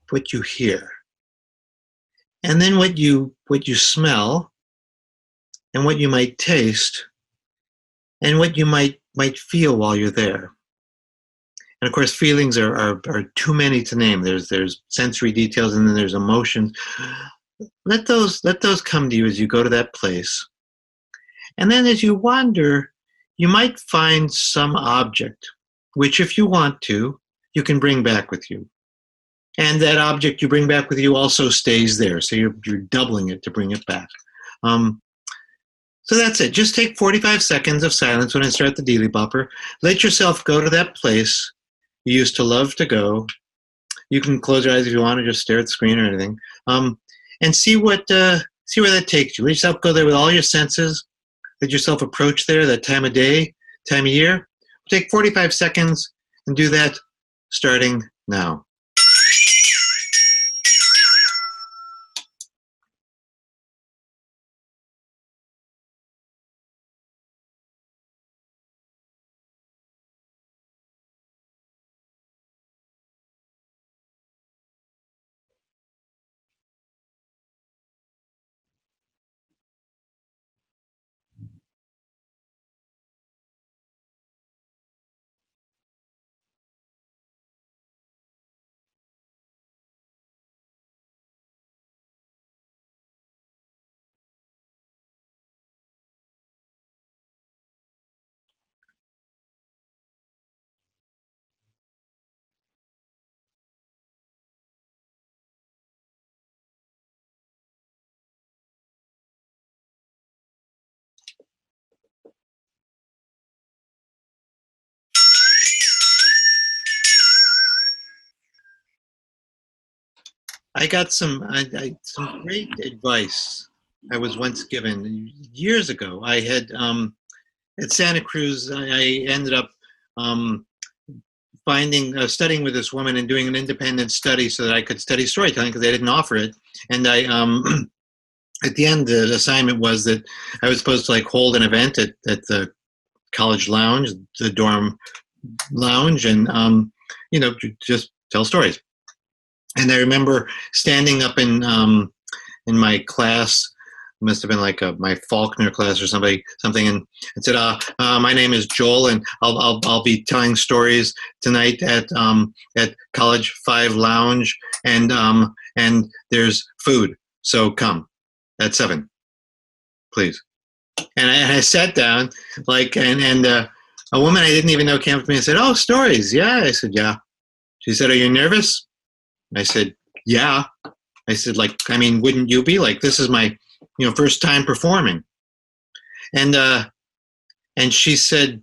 hear. And then what you smell, and what you might taste, and what you might feel while you're there. And of course, feelings are too many to name. There's sensory details, and then there's emotions. Let those come to you as you go to that place. And then as you wander, you might find some object, which if you want to, you can bring back with you. And that object you bring back with you also stays there. So you're doubling it to bring it back. So that's it. Just take 45 seconds of silence when I start the Dealey Bopper. Let yourself go to that place you used to love to go. You can close your eyes if you want to, just stare at the screen or anything. And see where that takes you. Let yourself go there with all your senses. Let yourself approach there, that time of day, time of year. Take 45 seconds and do that starting now. I got some great advice I was once given years ago. I had at Santa Cruz, I ended up studying with this woman and doing an independent study so that I could study storytelling because they didn't offer it. And I, at the end, the assignment was that I was supposed to hold an event at the college lounge, the dorm lounge, and just tell stories. And I remember standing up in my class, it must have been my Faulkner class or something, and said, "My name is Joel, and I'll be telling stories tonight at College 5 Lounge, and there's food, so come at 7, please." And I sat down, and a woman I didn't even know came up to me and said, "Oh, stories, yeah." I said, "Yeah." She said, "Are you nervous?" I said, "Yeah." I said, wouldn't you be? This is my, first time performing. And she said,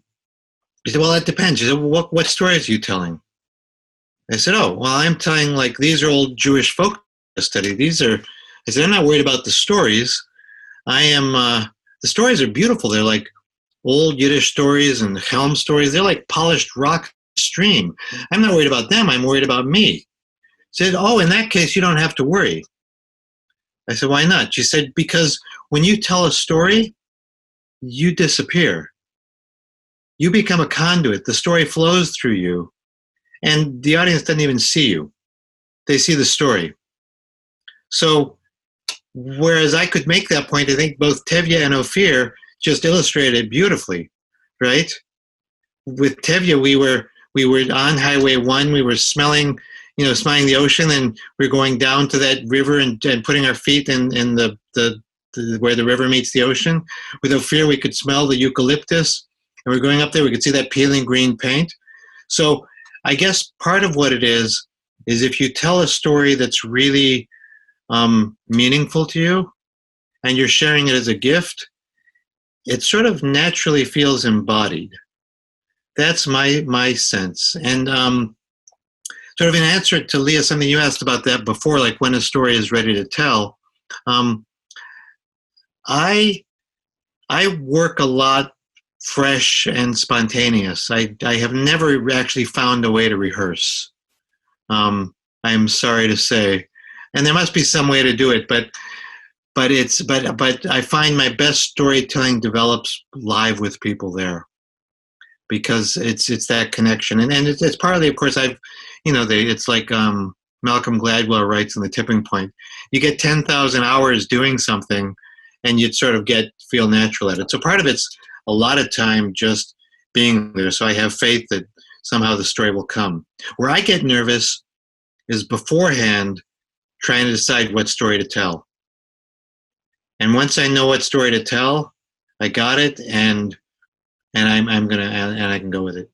"Well, it depends." She said, "Well, what stories are you telling?" I said, "Oh, well, I'm telling, these are old Jewish folk study. I said, "I'm not worried about the stories. The stories are beautiful. They're old Yiddish stories and Helm stories. They're like polished rock stream. I'm not worried about them. I'm worried about me." She said, "Oh, in that case, you don't have to worry." I said, "Why not?" She said, "Because when you tell a story, you disappear. You become a conduit. The story flows through you, and the audience doesn't even see you. They see the story." So, whereas I could make that point, I think both Tevye and Ophir just illustrated it beautifully, right? With Tevye, we we were on Highway 1. We were smelling the ocean, and we were going down to that river and putting our feet in the where the river meets the ocean. Without fear, we could smell the eucalyptus, and we're going up there. We could see that peeling green paint. So I guess part of what it is if you tell a story that's really meaningful to you, and you're sharing it as a gift, it sort of naturally feels embodied. That's my sense. And sort of in answer to Leah, something you asked about that before, like when a story is ready to tell, I work a lot fresh and spontaneous. I have never actually found a way to rehearse. I'm sorry to say, and there must be some way to do it, but I find my best storytelling develops live with people there, because it's that connection, and it's partly, of course, it's like Malcolm Gladwell writes in The Tipping Point. You get 10,000 hours doing something, and you'd sort of feel natural at it. So part of it's a lot of time just being there. So I have faith that somehow the story will come. Where I get nervous is beforehand trying to decide what story to tell. And once I know what story to tell, I got it, and I can go with it.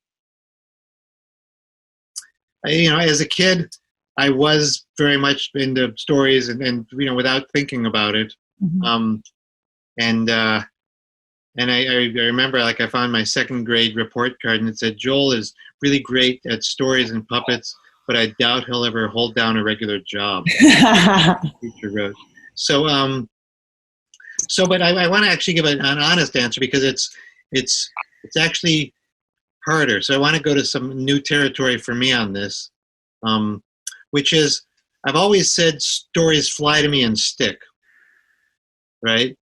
As a kid, I was very much into stories, and without thinking about it. Mm-hmm. And I remember, like, I found my second grade report card, and it said, "Joel is really great at stories and puppets, but I doubt he'll ever hold down a regular job." The teacher wrote. But I want to actually give an honest answer, because it's actually harder. So I want to go to some new territory for me on this, which is, I've always said stories fly to me and stick, right?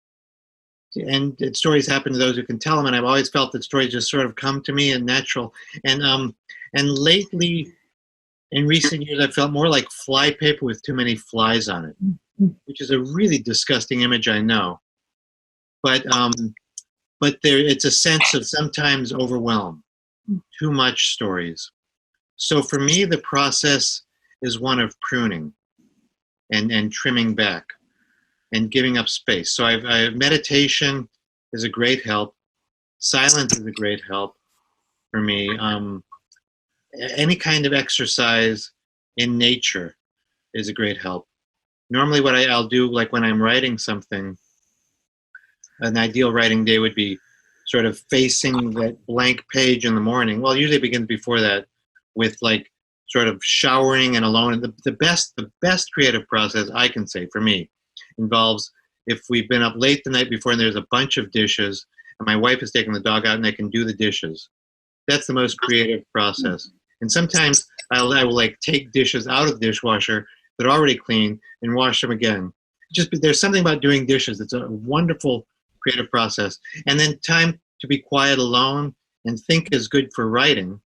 And stories happen to those who can tell them, and I've always felt that stories just sort of come to me and natural. And lately, in recent years, I felt more like fly paper with too many flies on it, which is a really disgusting image, I know. But it's a sense of sometimes overwhelm, too much stories. So for me, the process is one of pruning and trimming back and giving up space. So meditation is a great help. Silence is a great help for me. Any kind of exercise in nature is a great help. Normally what I'll do, like when I'm writing something, an ideal writing day would be sort of facing that blank page in the morning. Well, usually it begins before that with like sort of showering and alone. And the best creative process I can say for me involves if we've been up late the night before and there's a bunch of dishes and my wife is taking the dog out and I can do the dishes. That's the most creative process. And sometimes I will like take dishes out of the dishwasher that are already clean and wash them again. There's something about doing dishes. It's a wonderful creative process. And then time to be quiet alone and think is good for writing,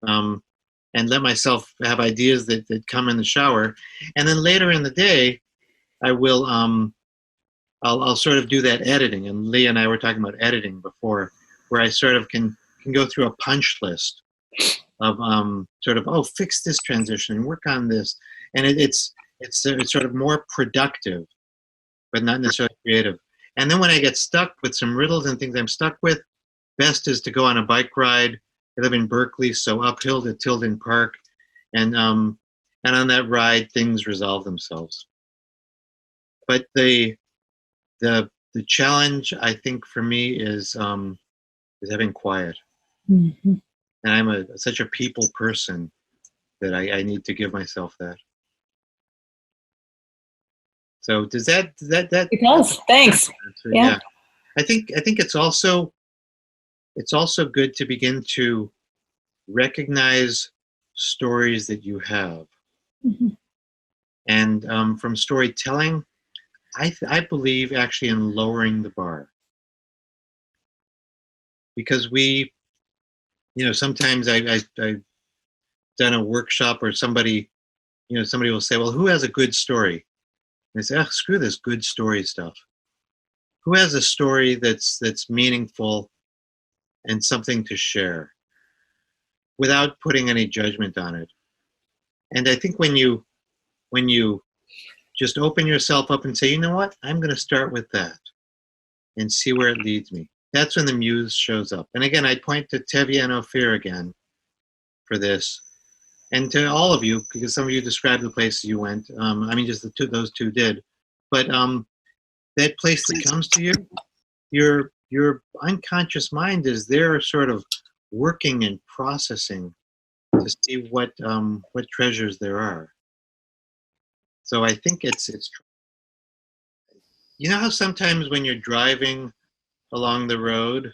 and let myself have ideas that come in the shower. And then later in the day, I will I'll sort of do that editing. And Leah and I were talking about editing before, where I sort of can go through a punch list of sort of, fix this transition and work on this. And it's sort of more productive, but not necessarily creative. And then when I get stuck with some riddles and things I'm stuck with, best is to go on a bike ride. I live in Berkeley, so uphill to Tilden Park, and on that ride, things resolve themselves. But the challenge, I think, for me is having quiet. Mm-hmm. And I'm such a people person that I need to give myself that. So does that It does. Thanks. Yeah. I think it's also good to begin to recognize stories that you have. Mm-hmm. And from storytelling, I believe actually in lowering the bar. Because we, sometimes I've done a workshop or somebody will say, well, who has a good story? And I say, screw this good story stuff. Who has a story that's meaningful and something to share? without putting any judgment on it. And I think when you just open yourself up and say, you know what, I'm going to start with that and see where it leads me. That's when the muse shows up. And again, I point to Tevye and Ophir again for this, and to all of you, because some of you described the places you went. I mean, just those two did. But that place that comes to you, your unconscious mind is there, sort of working and processing to see what treasures there are. So I think it's you know how sometimes when you're driving along the road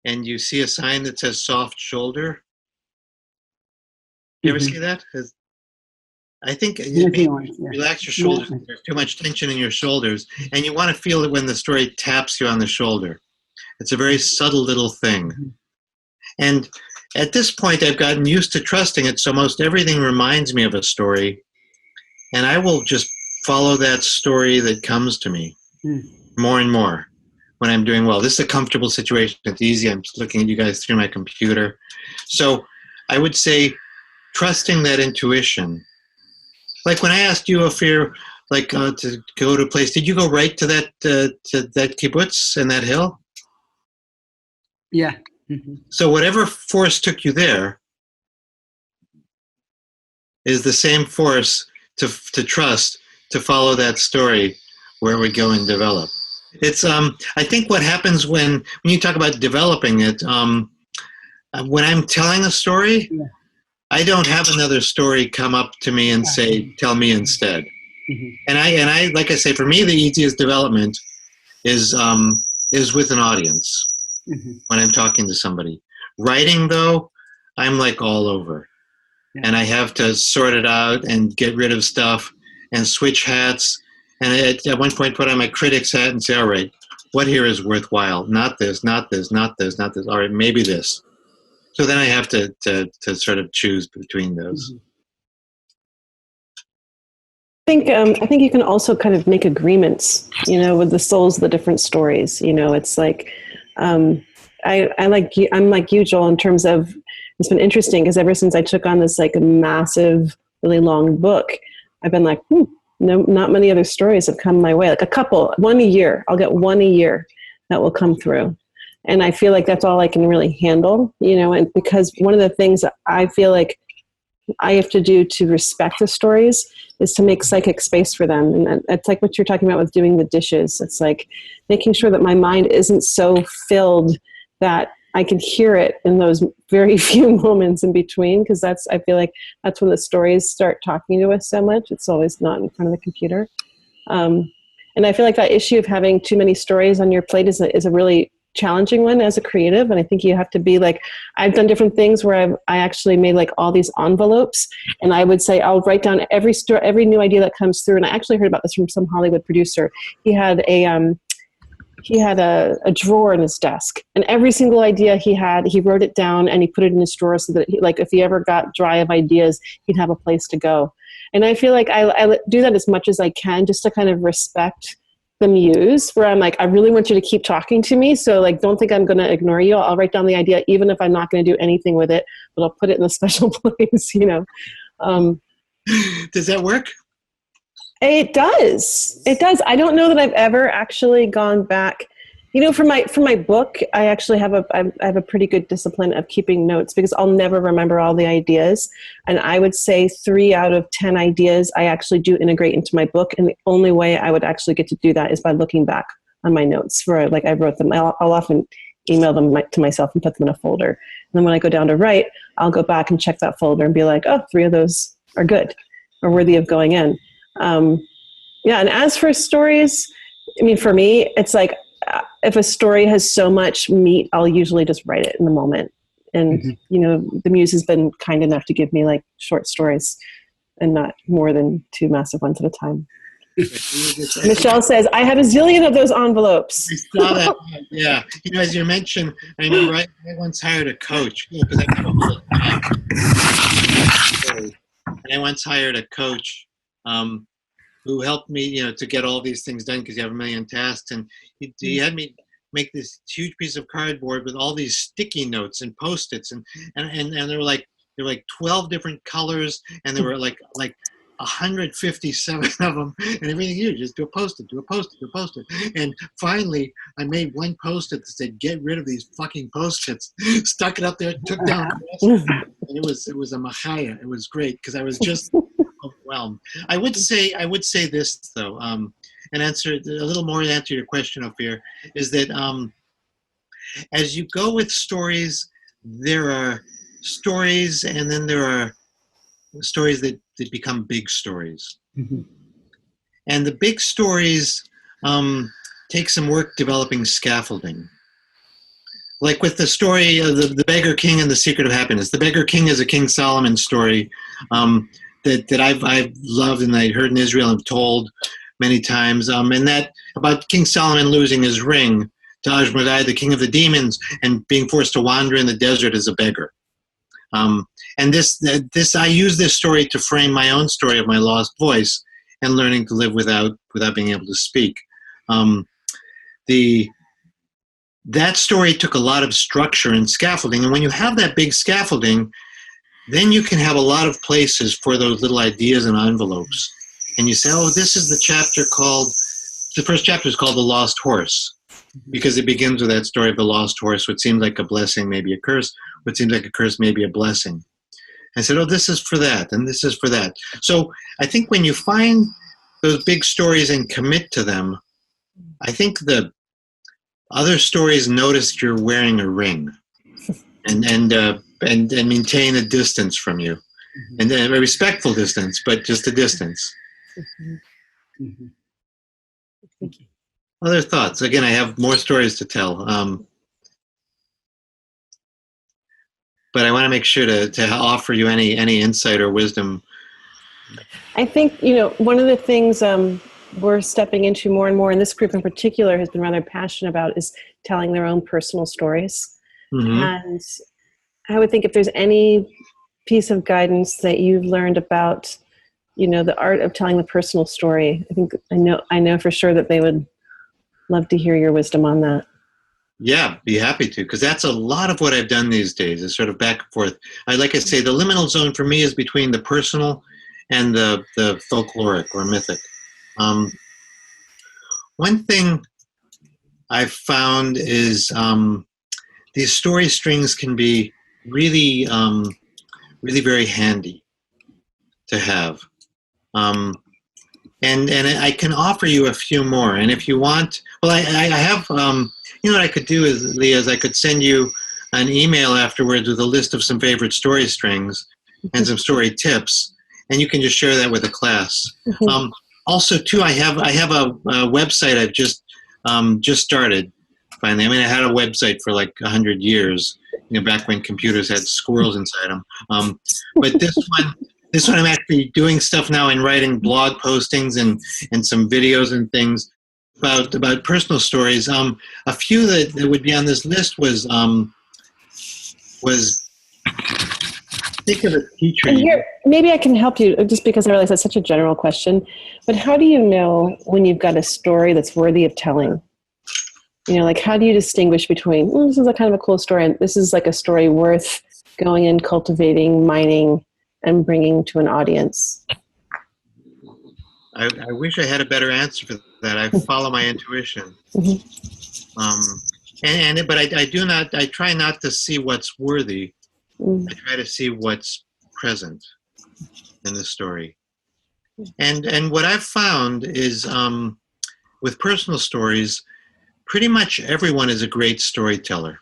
and you see a sign that says soft shoulder, you ever see that? I think it means relax your shoulders. There's too much tension in your shoulders, and you want to feel it when the story taps you on the shoulder. It's a very subtle little thing. And at this point, I've gotten used to trusting it, so most everything reminds me of a story, and I will just follow that story that comes to me more and more when I'm doing well. This is a comfortable situation. It's easy. I'm just looking at you guys through my computer. So I would say trusting that intuition. Like when I asked you, Ophir, to go to a place, did you go right to that kibbutz and that hill? Yeah. So whatever force took you there is the same force to trust, to follow that story where we go and develop. It's I think what happens when you talk about developing it, when I'm telling a story, I don't have another story come up to me and say, tell me instead. And I like I say, for me the easiest development is with an audience when I'm talking to somebody. Writing though, I'm like all over. And I have to sort it out and get rid of stuff and switch hats. And at one point put on my critic's hat and say, all right, what here is worthwhile? Not this, not this, not this, not this. All right, maybe this. So then I have to sort of choose between those. I think you can also kind of make agreements, with the souls of the different stories. It's like, I'm like you, Joel, in terms of, it's been interesting because ever since I took on this like a massive, really long book, I've been like, no, not many other stories have come my way. Like a couple, one a year. I'll get one a year that will come through. And I feel like that's all I can really handle, and because one of the things that I feel like I have to do to respect the stories is to make psychic space for them. And it's like what you're talking about with doing the dishes. It's like making sure that my mind isn't so filled that I can hear it in those very few moments in between, because I feel like that's when the stories start talking to us so much. It's always not in front of the computer. And I feel like that issue of having too many stories on your plate is a really challenging one as a creative. And I think you have to be like, I've done different things where I actually made like all these envelopes, and I would say, I'll write down every new idea that comes through. And I actually heard about this from some Hollywood producer. He had a drawer in his desk, and every single idea he had, he wrote it down and he put it in his drawer so that if he ever got dry of ideas, he'd have a place to go. And I feel like I do that as much as I can, just to kind of respect the muse, where I'm like, I really want you to keep talking to me. So like, don't think I'm going to ignore you. I'll write down the idea, even if I'm not going to do anything with it, but I'll put it in a special place, Does that work? It does. It does. I don't know that I've ever actually gone back. For my book, I actually have a pretty good discipline of keeping notes, because I'll never remember all the ideas. And I would say 3 out of 10 ideas I actually do integrate into my book. And the only way I would actually get to do that is by looking back on my notes where I wrote them. I'll often email them to myself and put them in a folder. And then when I go down to write, I'll go back and check that folder and be like, oh, 3 of those are good or worthy of going in. And as for stories, for me, it's like, if a story has so much meat, I'll usually just write it in the moment. And, the muse has been kind enough to give me like short stories and not more than 2 massive ones at a time. Michelle says, I have a zillion of those envelopes. I saw that. Yeah. As you mentioned, I remember I once hired a coach. Because I once hired a coach who helped me, to get all these things done, because you have a million tasks. And he had me make this huge piece of cardboard with all these sticky notes and Post-its, and there were like 12 different colors, and there were like 157 of them, and everything you just do a Post-it, do a Post-it, do a Post-it. And finally, I made one Post-it that said, "Get rid of these fucking Post-its." Stuck it up there, took down the rest, and it was a machaya. It was great because I was just overwhelmed. I would say this though, and answer a little more to answer your question, Ophir, is that as you go with stories, there are stories, and then there are stories that become big stories. Mhm. And the big stories take some work developing scaffolding. Like with the story of the Beggar King and the Secret of Happiness. The Beggar King is a King Solomon story that I've loved and I heard in Israel and told many times. And that about King Solomon losing his ring to Ashmedai, the king of the demons, and being forced to wander in the desert as a beggar. And this I use this story to frame my own story of my lost voice and learning to live without being able to speak. That story took a lot of structure and scaffolding, and when you have that big scaffolding, then you can have a lot of places for those little ideas and envelopes. And you say, oh, this is the first chapter is called The Lost Horse, because it begins with that story of the lost horse, what seems like a blessing, maybe a curse, what seems like a curse, maybe a blessing. I said, oh, this is for that, and this is for that. So I think when you find those big stories and commit to them, I think the other stories notice you're wearing a ring and maintain a distance from you, and a respectful distance, but just a distance. Mhm. Thank you. Other thoughts? Again, I have more stories to tell. But I want to make sure to offer you any insight or wisdom. I think, one of the things we're stepping into more and more, and this group in particular has been rather passionate about, is telling their own personal stories. Mm-hmm. And I would think if there's any piece of guidance that you've learned about, the art of telling the personal story, I know for sure that they would love to hear your wisdom on that. Yeah, be happy to, because that's a lot of what I've done these days, is sort of back and forth. Like I say, the liminal zone for me is between the personal and the folkloric or mythic. One thing I've found is these story strings can be really, really very handy to have. And I can offer you a few more. And if you want, well, I have, what I could do is, Leah, is I could send you an email afterwards with a list of some favorite story strings and some story tips, and you can just share that with the class. Mm-hmm. Also, too, I have a website I've just started. Finally, I had a website for like 100 years, back when computers had squirrels inside them. But this one I'm actually doing stuff now and writing blog postings and some videos and things about personal stories. A few that would be on this list was think of a teacher. And here, maybe I can help you, just because I realize that's such a general question, but how do you know when you've got a story that's worthy of telling? How do you distinguish between, this is a kind of a cool story, and this is like a story worth going and cultivating, mining, and bringing to an audience? I wish I had a better answer for that. I follow my intuition. Mm-hmm. But I try not to see what's worthy. I try to see what's present in the story. And what I've found is with personal stories, pretty much everyone is a great storyteller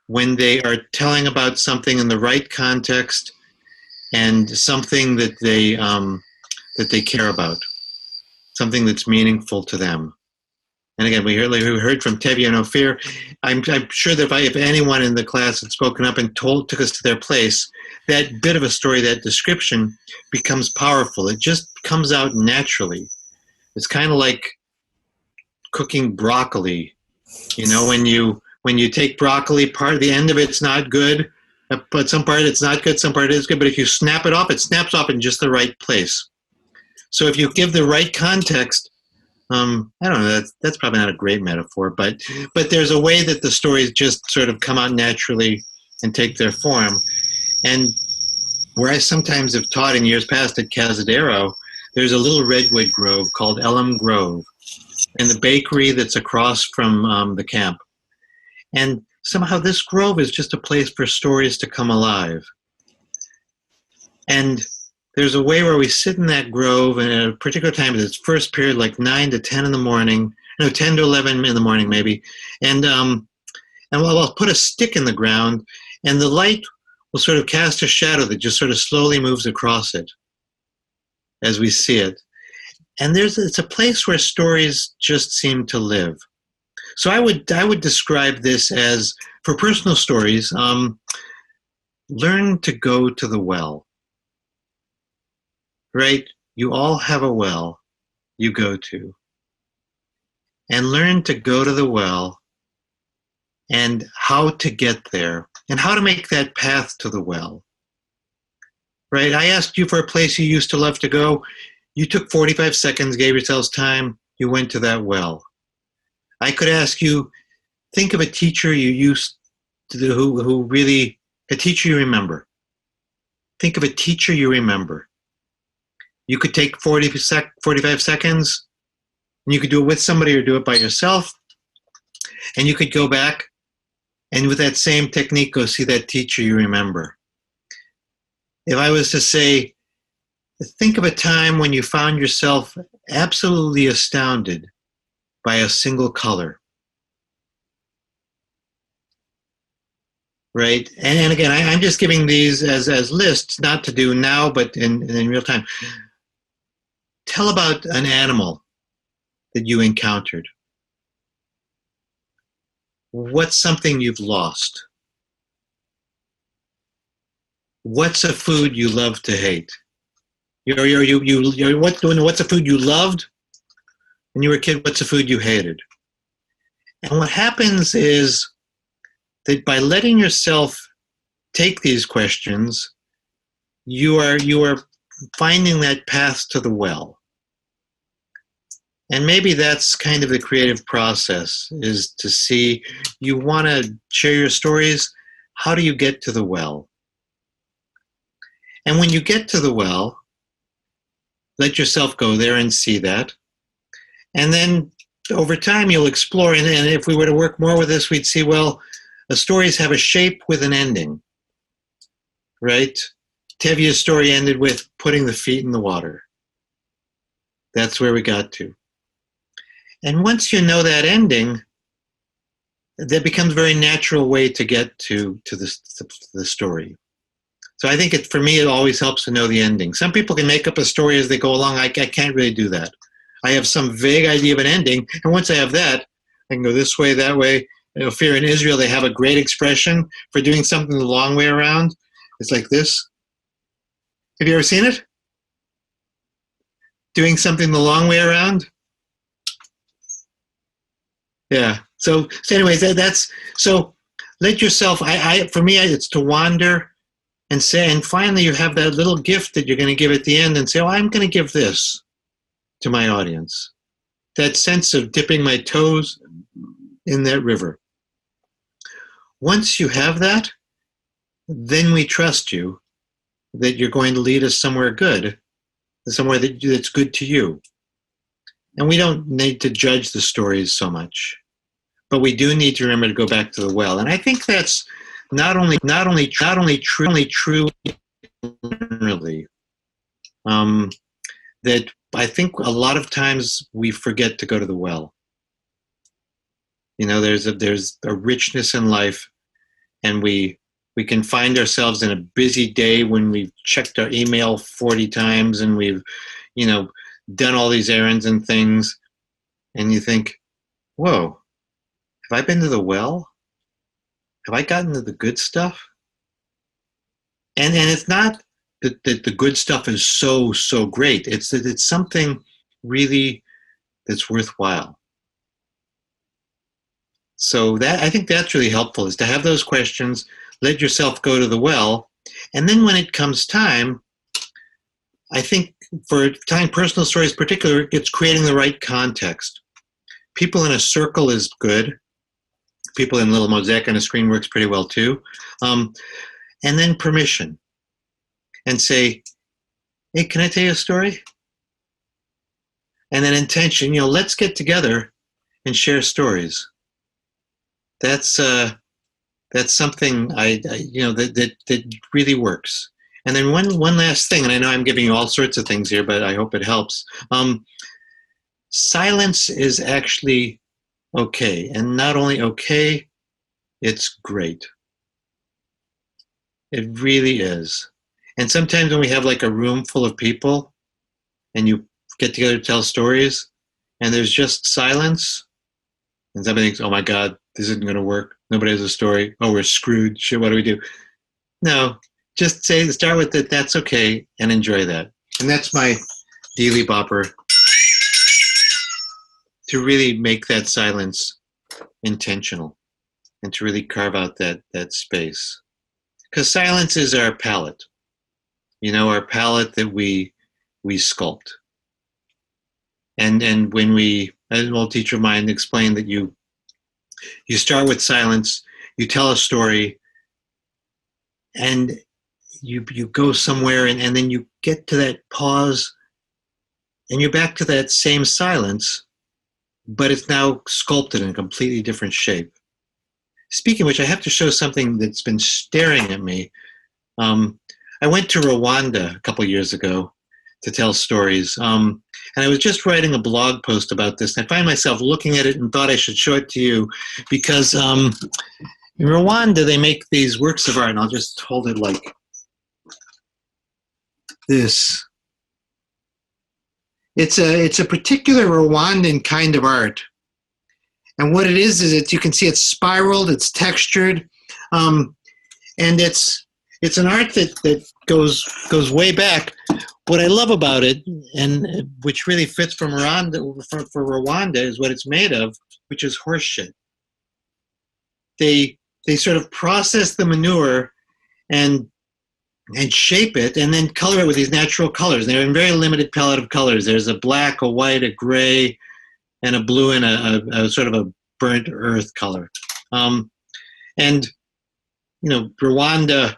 when they are telling about something in the right context and something that they care about, something that's meaningful to them. And again, we heard from Tevye and Ophir. I'm sure that if anyone in the class had spoken up and took us to their place, that bit of a story, that description, becomes powerful. It just comes out naturally. It's kind of like cooking broccoli. When you take broccoli, part of the end of it's not good, but some part it's not good, some part is good. But if you snap it off, it snaps off in just the right place. So if you give the right context, I don't know, that's probably not a great metaphor, but there's a way that the stories just sort of come out naturally and take their form. And where I sometimes have taught in years past at Cazadero, there's a little redwood grove called Elm Grove, and the bakery that's across from the camp. And somehow this grove is just a place for stories to come alive. And there's a way where we sit in that grove, and at a particular time, it's first period, like 9 to 10 in the morning, no, 10 to 11 in the morning maybe, and I'll put a stick in the ground, and the light will sort of cast a shadow that just sort of slowly moves across it as we see it. And it's a place where stories just seem to live. So I would describe this as, for personal stories, learn to go to the well. Right? You all have a well you go to. And learn to go to the well and how to get there and how to make that path to the well. Right? I asked you for a place you used to love to go. You took 45 seconds, gave yourselves time, you went to that well. I could ask you, think of a teacher you used to, who really, a teacher you remember. Think of a teacher you remember. You could take 45 seconds, and you could do it with somebody or do it by yourself, and you could go back and with that same technique go see that teacher you remember. If I was to say, think of a time when you found yourself absolutely astounded by a single color. Right? And again, I'm just giving these as lists, not to do now, but in real time. Tell about an animal that you encountered. What's something you've lost? What's a food you love to hate? What's a food you loved when you were a kid? What's a food you hated? And what happens is that by letting yourself take these questions, you are finding that path to the well. And maybe that's kind of the creative process, is to see, you want to share your stories, how do you get to the well? And when you get to the well, let yourself go there and see that. And then over time you'll explore, and if we were to work more with this, we'd see, well, the stories have a shape with an ending, right? Tevye's story ended with putting the feet in the water. That's where we got to. And once you know that ending, that becomes a very natural way to get to the story. So I think for me, it always helps to know the ending. Some people can make up a story as they go along. I can't really do that. I have some vague idea of an ending, and once I have that, I can go this way, that way. You know, Fear in Israel, they have a great expression for doing something the long way around. It's like this. Have you ever seen it? Doing something the long way around? Yeah. So anyways, so let yourself, for me, it's to wander and say, and finally you have that little gift that you're going to give at the end and say, oh, I'm going to give this to my audience. That sense of dipping my toes in that river. Once you have that, then we trust you that you're going to lead us somewhere good, somewhere that's good to you. And we don't need to judge the stories so much, but we do need to remember to go back to the well. And I think that's not only true literally, that I think a lot of times we forget to go to the well. You know, there's a richness in life, and we can find ourselves in a busy day when we've checked our email 40 times and we've, done all these errands and things, and you think, whoa, have I been to the well? Have I gotten to the good stuff? And it's not that the good stuff is so great. It's that it's something really that's worthwhile. So I think that's really helpful, is to have those questions, let yourself go to the well, and then when it comes time, I think for telling personal stories in particular, it's creating the right context. People in a circle is good. People in a little mosaic on a screen works pretty well too. And then permission. And say, hey, can I tell you a story? And then intention, let's get together and share stories. That's something that really works. And then one last thing, and I know I'm giving you all sorts of things here, but I hope it helps. Silence is actually okay, and not only okay, it's great. It really is. And sometimes when we have like a room full of people, and you get together to tell stories, and there's just silence, and somebody thinks, oh my God, this isn't going to work. Nobody has a story. Oh, we're screwed. Shit, what do we do? No, just start with it. That's okay, and enjoy that. And that's my dealy bopper, to really make that silence intentional and to really carve out that space. Because silence is our palette. Our palette that we sculpt. And when an old teacher of mine explained that you start with silence, you tell a story, and you go somewhere, and then you get to that pause, and you're back to that same silence, but it's now sculpted in a completely different shape. Speaking of which, I have to show something that's been staring at me. I went to Rwanda a couple years ago to tell stories. And I was just writing a blog post about this, and I find myself looking at it and thought I should show it to you because in Rwanda, they make these works of art, and I'll just hold it like this. It's a particular Rwandan kind of art. And what it is you can see it's spiraled, it's textured, and it's an art that goes way back. What I love about it, and which really fits for Rwanda, is what it's made of, which is horse shit. They sort of process the manure and shape it, and then color it with these natural colors. They're in a very limited palette of colors. There's a black, a white, a gray, and a blue, and a sort of a burnt earth color. And Rwanda,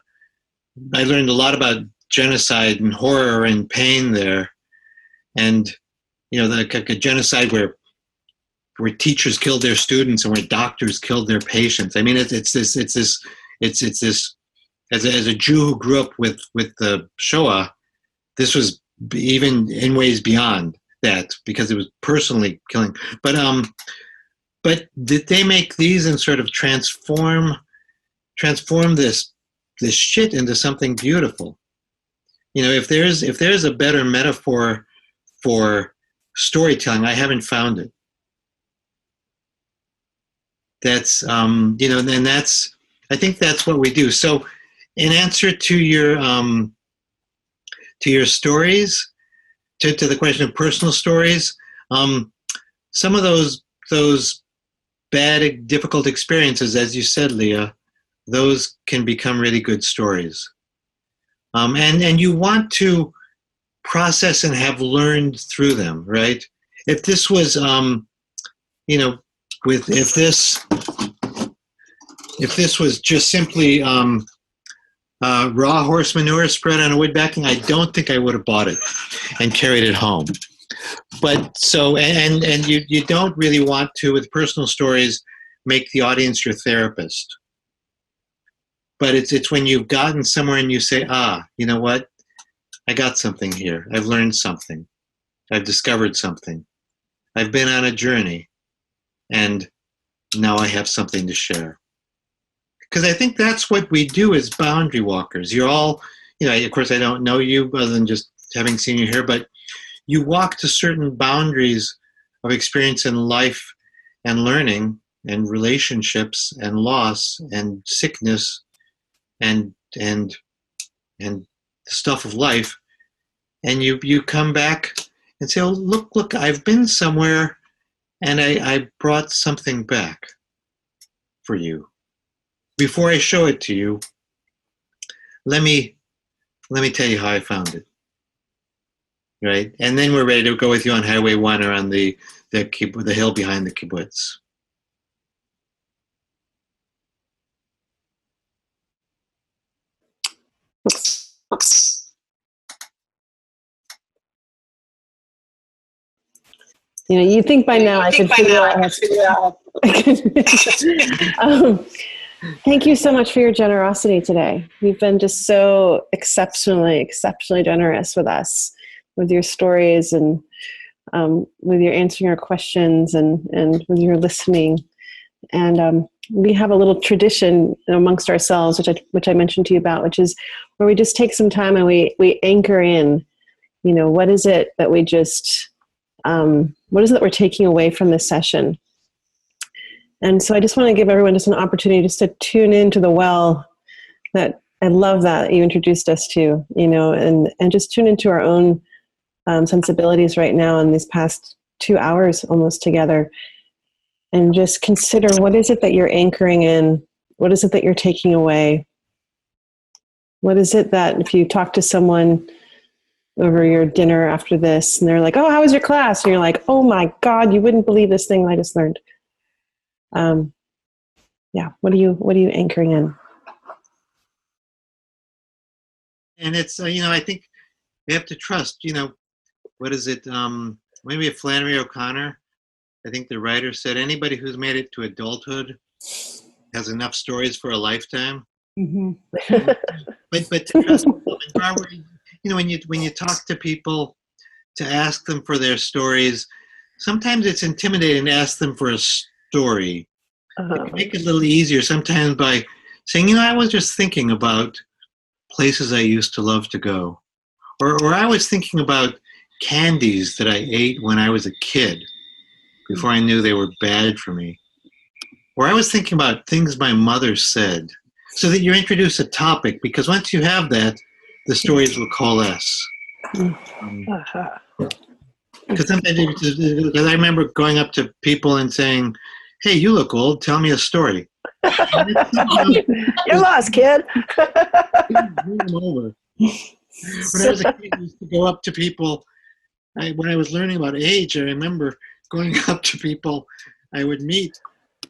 I learned a lot about genocide and horror and pain there, and the genocide where teachers killed their students and where doctors killed their patients. I mean, it's this. As a Jew who grew up with the Shoah, this was even in ways beyond that because it was personally killing. But did they make these and sort of transform this shit into something beautiful? If there's a better metaphor for storytelling, I haven't found it. That's and that's, I think that's what we do. So in answer to your stories, to the question of personal stories, some of those bad, difficult experiences, as you said, Leah, those can become really good stories. And you want to process and have learned through them, right? If this was, if this was just simply raw horse manure spread on a wood backing, I don't think I would have bought it and carried it home. But so, and you don't really want to, with personal stories, make the audience your therapist. But it's when you've gotten somewhere and you say, you know what? I got something here. I've learned something. I've discovered something. I've been on a journey. And now I have something to share. Because I think that's what we do as boundary walkers. You're all, of course I don't know you other than just having seen you here, but you walk to certain boundaries of experience in life and learning and relationships and loss and sickness and the stuff of life. And you come back and say, oh, look, I've been somewhere and I brought something back for you. Before I show it to you, let me tell you how I found it. right? And then we're ready to go with you on Highway 1 or on the hill behind the kibbutz. You know, you think by now I could figure out. Thank you so much for your generosity today. You've been just so exceptionally generous with us, with your stories and with your answering our questions and with your listening. And we have a little tradition amongst ourselves, which I mentioned to you about, which is where we just take some time and we anchor in, you know, what is it that we just, what is it that we're taking away from this session? And so I just want to give everyone just an opportunity just to tune into the well that I love that you introduced us to, you know, and just tune into our own sensibilities right now in these past 2 hours almost together. And just consider, what is it that you're anchoring in? What is it that you're taking away? What is it that if you talk to someone over your dinner after this and they're like, oh, how was your class? And you're like, oh my God, you wouldn't believe this thing I just learned. Yeah, what are you anchoring in? And it's, you know, I think we have to trust, you know, what is it? Maybe Flannery O'Connor. I think the writer said anybody who's made it to adulthood has enough stories for a lifetime. Mm-hmm. But to trust people, you know, when you talk to people, to ask them for their stories, sometimes it's intimidating to ask them for a story. You can make it a little easier sometimes by saying, you know, I was just thinking about places I used to love to go, or I was thinking about candies that I ate when I was a kid before I knew they were bad for me. Or I was thinking about things my mother said, so that you introduce a topic, because once you have that, the stories will coalesce. Because sometimes, because I remember going up to people and saying, hey, you look old, tell me a story. You're lost, kid. Over. When I was a kid, I used to go up to people. When I was learning about age, I remember going up to people I would meet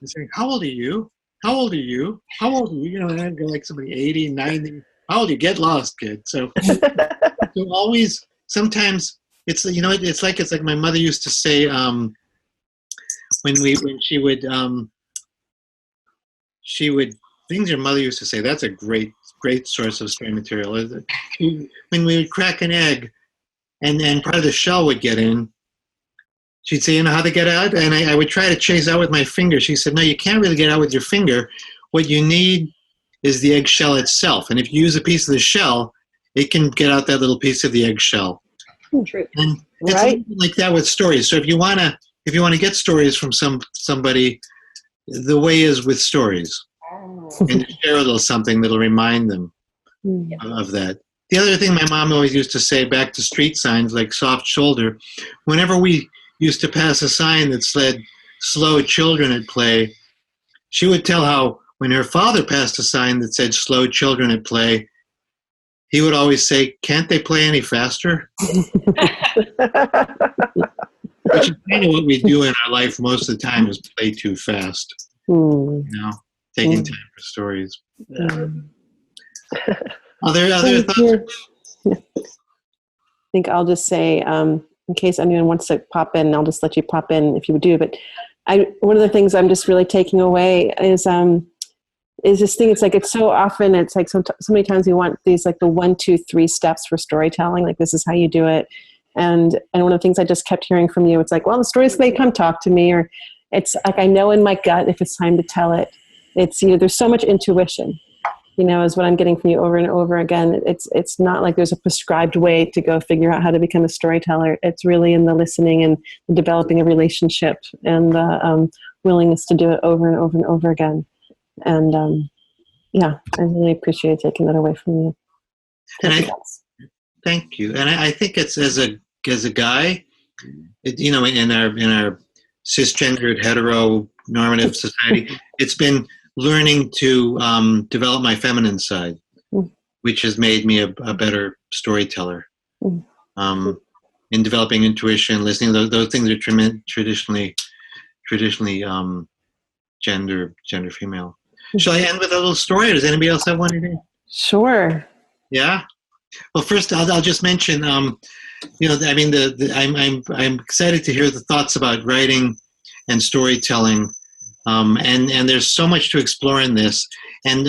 and saying, how old are you? How old are you? How old are you? You know, and I'd go like somebody 80, 90. How old are you? Get lost, kid. So always, sometimes it's, you know, it's like my mother used to say, when she would, things your mother used to say, that's a great source of story material. When we would crack an egg and part of the shell would get in, she'd say, you know how to get out? And I would try to chase out with my finger. She said, no, you can't really get out with your finger. What you need is the eggshell itself. And if you use a piece of the shell, it can get out that little piece of the eggshell. True. And it's right? Like that with stories. So if you want to get stories from somebody, the way is with stories. And share a little something that'll remind them of that. The other thing my mom always used to say, back to street signs like soft shoulder, whenever we used to pass a sign that said slow children at play, she would tell how when her father passed a sign that said slow children at play, he would always say, can't they play any faster? Which is kind of what we do in our life most of the time, is play too fast. You know, taking time for stories. Other thoughts? I think I'll just say, in case anyone wants to pop in, I'll just let you pop in if you would do. But one of the things I'm just really taking away is this thing. It's like, it's so often, it's like so many times we want these, like the 1, 2, 3 steps for storytelling. Like, this is how you do it. And one of the things I just kept hearing from you, it's like, well, the stories, they come talk to me, or it's like, I know in my gut if it's time to tell it. It's, you know, there's so much intuition, you know, is what I'm getting from you over and over again. It's not like there's a prescribed way to go figure out how to become a storyteller. It's really in the listening and the developing a relationship and the willingness to do it over and over and over again. And yeah, I really appreciate taking that away from you. Thank you. And I think it's as a guy, you know, in our cisgendered heteronormative society, it's been learning to develop my feminine side, which has made me a better storyteller. You in developing intuition, listening. Those things are traditionally gender female. Shall I end with a little story, or does anybody else have one today? Sure. Yeah. Well, first I'll just mention, you know, I mean, I'm excited to hear the thoughts about writing and storytelling, and there's so much to explore in this. And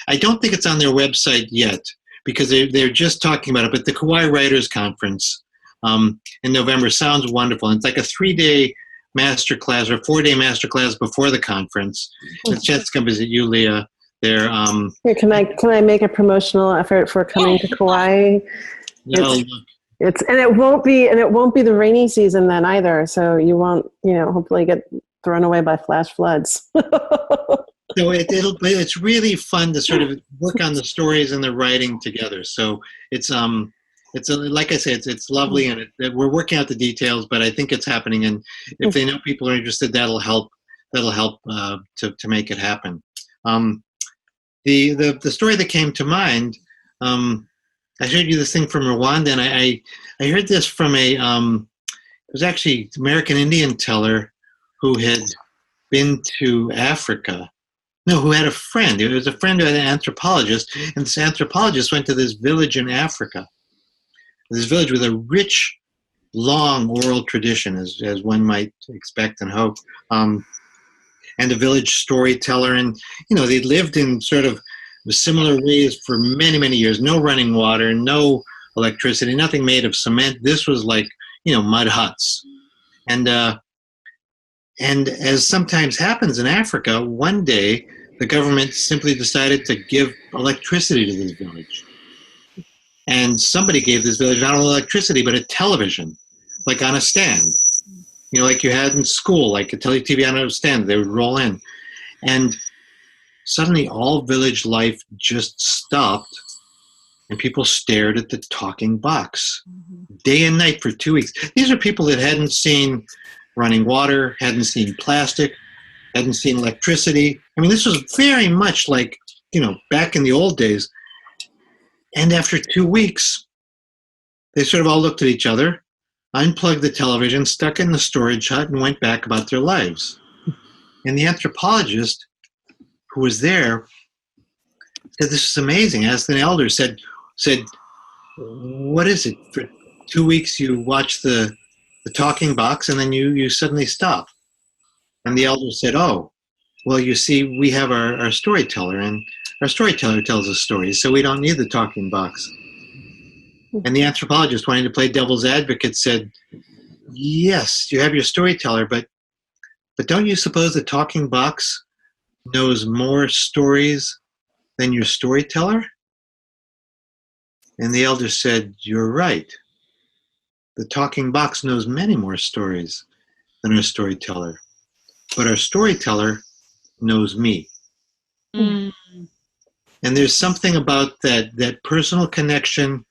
I don't think it's on their website yet because they're just talking about it. But the Kauai Writers Conference in November sounds wonderful. And it's like a 3-day masterclass or 4-day masterclass before the conference. It's a chance to come visit you, Leah. There. Here, can I make a promotional effort for coming to Kauai? No, And it won't be the rainy season then either. So you won't, hopefully get thrown away by flash floods. so it's really fun to sort of work on the stories and the writing together. So it's like I say, it's lovely, and we're working out the details, but I think it's happening. And if they know people are interested, that'll help to make it happen. The story that came to mind, I showed you this thing from Rwanda, and I heard this from it was actually American Indian teller who had been to Africa. No, who had a friend. It was a friend who had an anthropologist, and this anthropologist went to this village in Africa. This village with a rich, long oral tradition, as one might expect and hope. And a village storyteller, and they lived in sort of similar ways for many, many years. No running water, no electricity, nothing made of cement. This was like mud huts, and as sometimes happens in Africa, one day the government simply decided to give electricity to this village, and somebody gave this village not only electricity but a television, like on a stand. Like you had in school, like a TV on a stand, they would roll in. And suddenly all village life just stopped, and people stared at the talking box day and night for 2 weeks. These are people that hadn't seen running water, hadn't seen plastic, hadn't seen electricity. I mean, this was very much like, back in the old days. And after 2 weeks, they sort of all looked at each other, unplugged the television, stuck it in the storage hut, and went back about their lives. And the anthropologist who was there said, "This is amazing." Asked an elder, said, "What is it? For 2 weeks you watch the talking box, and then you suddenly stop." And the elder said, "Oh, well, you see, we have our storyteller, and our storyteller tells us stories, so we don't need the talking box." And the anthropologist, wanting to play devil's advocate, said, "Yes, you have your storyteller, but don't you suppose the talking box knows more stories than your storyteller?" And the elder said, "You're right. The talking box knows many more stories than our storyteller, but our storyteller knows me." Mm. And there's something about that personal connection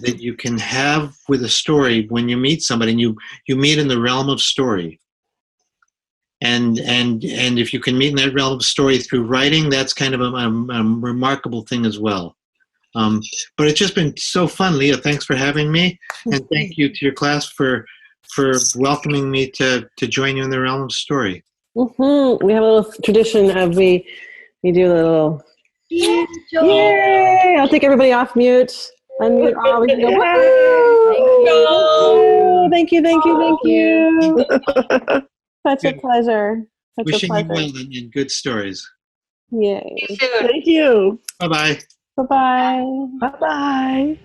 that you can have with a story when you meet somebody, and you meet in the realm of story. And if you can meet in that realm of story through writing, that's kind of a remarkable thing as well. But it's just been so fun, Leah. Thanks for having me, and thank you to your class for welcoming me to join you in the realm of story. We have a little tradition of we do a little yay! I'll take everybody off mute. Unmute all. We can go. Woo! Thank you. Such a pleasure. Wishing you well and good stories. Yay! Thank you. Bye-bye. Bye-bye. Bye-bye.